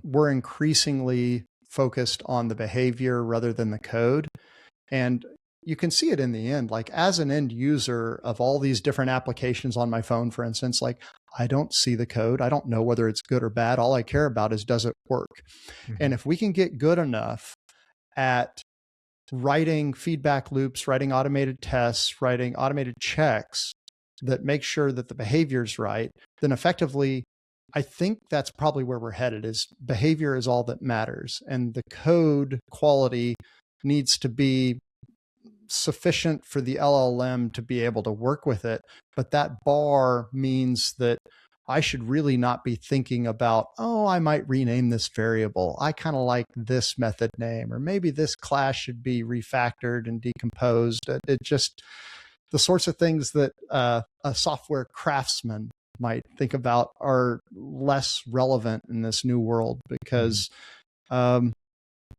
we're increasingly focused on the behavior rather than the code. And you can see it in the end, like as an end user of all these different applications on my phone, for instance, like I don't see the code. I don't know whether it's good or bad. All I care about is, does it work? And if we can get good enough at writing feedback loops, writing automated tests, writing automated checks that make sure that the behavior is right, then effectively, I think that's probably where we're headed, is behavior is all that matters. And the code quality needs to be sufficient for the LLM to be able to work with it. But that bar means that I should really not be thinking about, oh, I might rename this variable. I kind of like this method name, or maybe this class should be refactored and decomposed. It just, the sorts of things that a software craftsman might think about are less relevant in this new world, because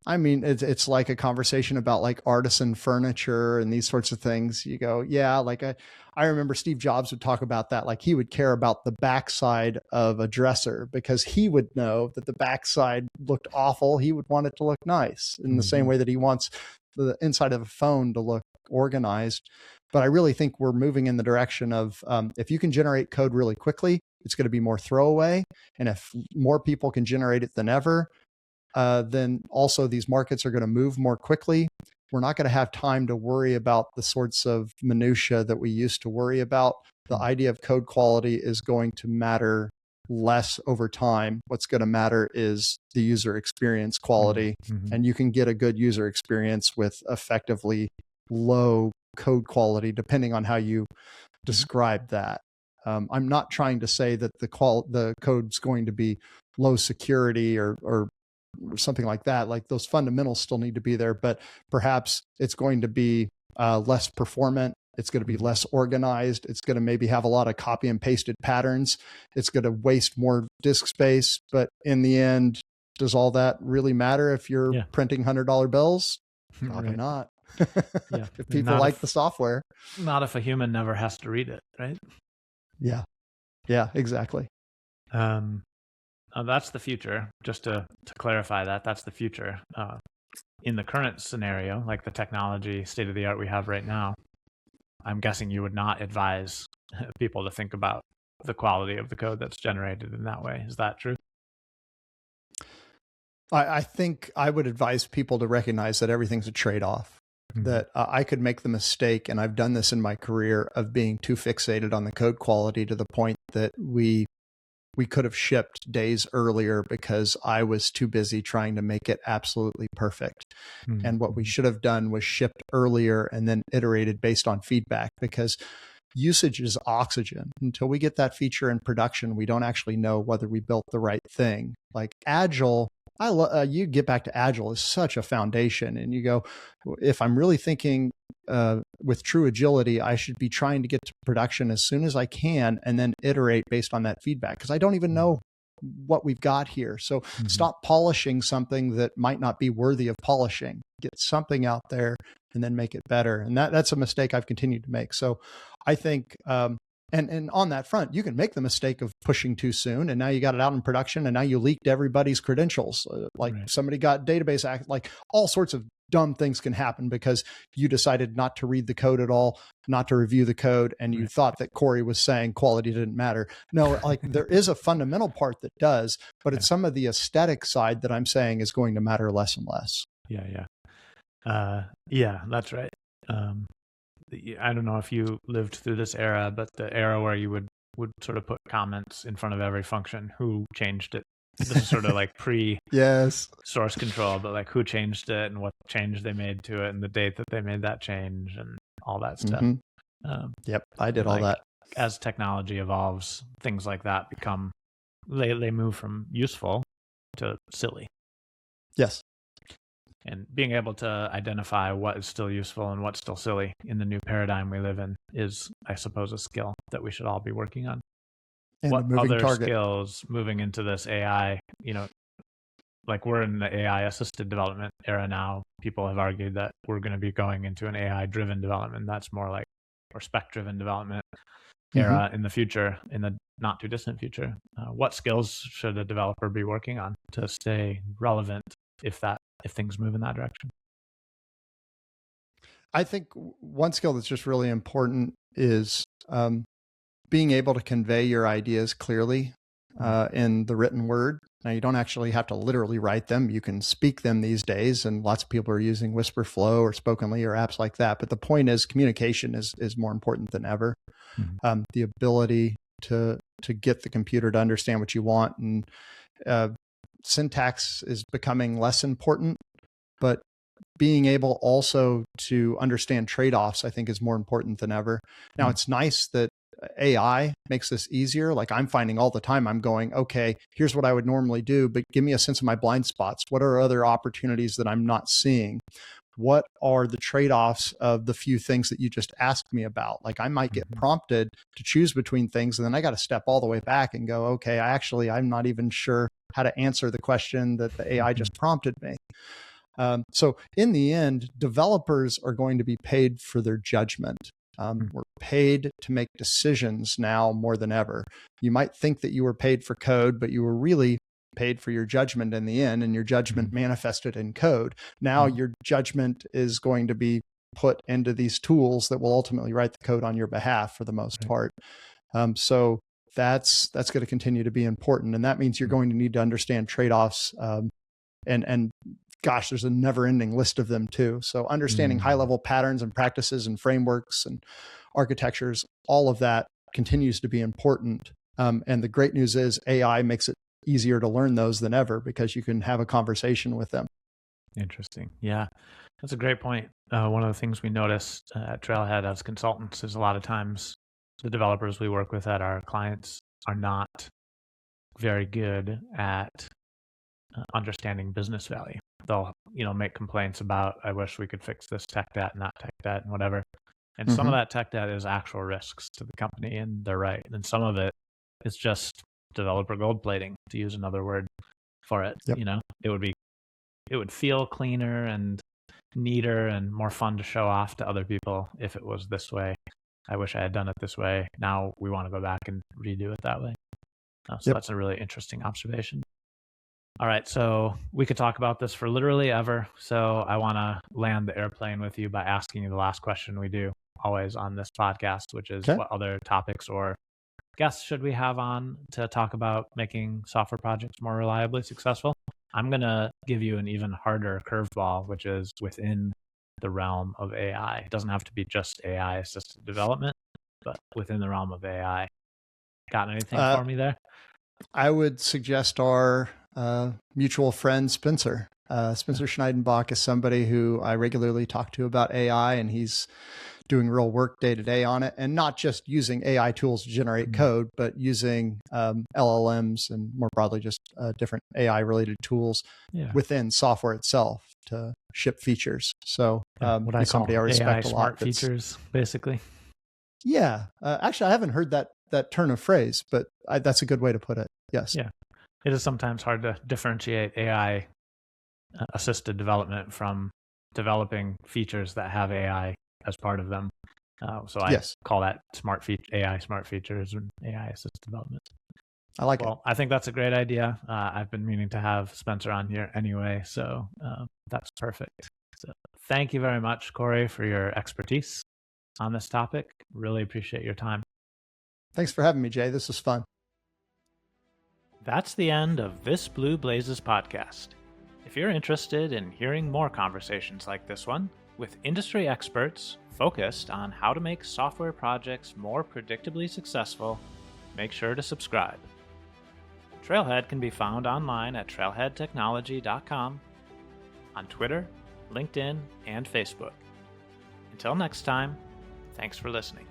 I mean, it's like a conversation about like artisan furniture and these sorts of things. You go, yeah, like I remember Steve Jobs would talk about that. Like he would care about the backside of a dresser because he would know that the backside looked awful. He would want it to look nice in the same way that he wants the inside of a phone to look organized. But I really think we're moving in the direction of if you can generate code really quickly, it's going to be more throwaway. And if more people can generate it than ever, then also these markets are going to move more quickly. We're not going to have time to worry about the sorts of minutia that we used to worry about. The idea of code quality is going to matter less over time. What's going to matter is the user experience quality. And you can get a good user experience with effectively low code quality, depending on how you describe that. I'm not trying to say that the code's going to be low security or something like that. Like those fundamentals still need to be there, but perhaps it's going to be less performant. It's going to be less organized. It's going to maybe have a lot of copy and pasted patterns. It's going to waste more disk space. But in the end, does all that really matter if you're printing $100 bills? Probably not. If people like the software. Not if a human never has to read it, right? Yeah. Yeah, exactly. That's the future. Just to clarify that's the future. In the current scenario, like the technology state of the art we have right now, I'm guessing you would not advise people to think about the quality of the code that's generated in that way. Is that true? I think I would advise people to recognize that everything's a trade-off. That I could make the mistake, and I've done this in my career, of being too fixated on the code quality to the point that we could have shipped days earlier because I was too busy trying to make it absolutely perfect. And what we should have done was shipped earlier and then iterated based on feedback, because usage is oxygen. Until we get that feature in production, we don't actually know whether we built the right thing. Like Agile, you get back to Agile is such a foundation, and you go, if I'm really thinking with true agility, I should be trying to get to production as soon as I can and then iterate based on that feedback, because I don't even know what we've got here. So stop polishing something that might not be worthy of polishing. Get something out there and then make it better. And that's a mistake I've continued to make. So I think and on that front, you can make the mistake of pushing too soon, and now you got it out in production, and now you leaked everybody's credentials. Somebody got database act, like all sorts of dumb things can happen because you decided not to read the code at all, not to review the code, and you thought that Cory was saying quality didn't matter. No, like there is a fundamental part that does, but it's some of the aesthetic side that I'm saying is going to matter less and less. Yeah, that's right. I don't know if you lived through this era, but the era where you would sort of put comments in front of every function, who changed it. This is sort of like source control, but like who changed it and what change they made to it and the date that they made that change and all that stuff. Yep, I did all that. As technology evolves, things like that become, they move from useful to silly. Yes. And being able to identify what is still useful and what's still silly in the new paradigm we live in is, I suppose, a skill that we should all be working on. And what other skills moving into this AI, like we're in the AI assisted development era now. People have argued that we're going to be going into an AI driven development. That's more like, or spec driven development era in the future, in the not too distant future. What skills should a developer be working on to stay relevant if things move in that direction? I think one skill that's just really important is being able to convey your ideas clearly in the written word. Now, you don't actually have to literally write them. You can speak them these days, and lots of people are using WhisperFlow or Spokenly or apps like that. But the point is, communication is more important than ever. The ability to get the computer to understand what you want, and syntax is becoming less important, but being able also to understand trade-offs, I think, is more important than ever. Now, it's nice that AI makes this easier. Like I'm finding all the time, I'm going, okay, here's what I would normally do, but give me a sense of my blind spots. What are other opportunities that I'm not seeing? What are the trade-offs of the few things that you just asked me about? Like I might get prompted to choose between things, and then I got to step all the way back and go, okay, I'm not even sure how to answer the question that the AI just prompted me. So in the end, developers are going to be paid for their judgment. We're paid to make decisions now more than ever. You might think that you were paid for code, but you were really paid for your judgment in the end, and your judgment manifested in code. Now your judgment is going to be put into these tools that will ultimately write the code on your behalf for the most part. So that's going to continue to be important. And that means you're going to need to understand trade-offs. And gosh, there's a never-ending list of them too. So understanding high-level patterns and practices and frameworks and architectures, all of that continues to be important. And the great news is AI makes it easier to learn those than ever because you can have a conversation with them. Interesting. Yeah, that's a great point. One of the things we noticed at Trailhead as consultants is a lot of times the developers we work with at our clients are not very good at understanding business value. They'll, make complaints about, I wish we could fix this tech debt, not tech debt, and whatever. And some of that tech debt is actual risks to the company, and they're right. And some of it is just developer gold plating, to use another word for it. Yep. It would feel cleaner and neater and more fun to show off to other people if it was this way. I wish I had done it this way. Now we want to go back and redo it that way. So that's a really interesting observation. All right, so we could talk about this for literally ever. So I want to land the airplane with you by asking you the last question we do always on this podcast, which is what other topics or guests should we have on to talk about making software projects more reliably successful? I'm going to give you an even harder curveball, which is within the realm of AI. It doesn't have to be just AI assisted development, but within the realm of AI. Got anything for me there? I would suggest our mutual friend, Spencer. Spencer Schneidenbach is somebody who I regularly talk to about AI, and he's doing real work day to day on it, and not just using AI tools to generate code, but using LLMs and more broadly just different AI related tools within software itself to ship features. So what I call I respect AI a lot. Smart features, basically. Yeah. Actually, I haven't heard that turn of phrase, but that's a good way to put it. Yes. Yeah. It is sometimes hard to differentiate AI assisted development from developing features that have AI as part of them. So I call that AI smart features and AI assisted development. I like it. Well, I think that's a great idea. I've been meaning to have Spencer on here anyway, so that's perfect. So thank you very much, Cory, for your expertise on this topic. Really appreciate your time. Thanks for having me, Jay. This was fun. That's the end of This Blue Blazes podcast. If you're interested in hearing more conversations like this one with industry experts focused on how to make software projects more predictably successful, make sure to subscribe. Trailhead can be found online at trailheadtechnology.com, on Twitter, LinkedIn, and Facebook. Until next time, thanks for listening.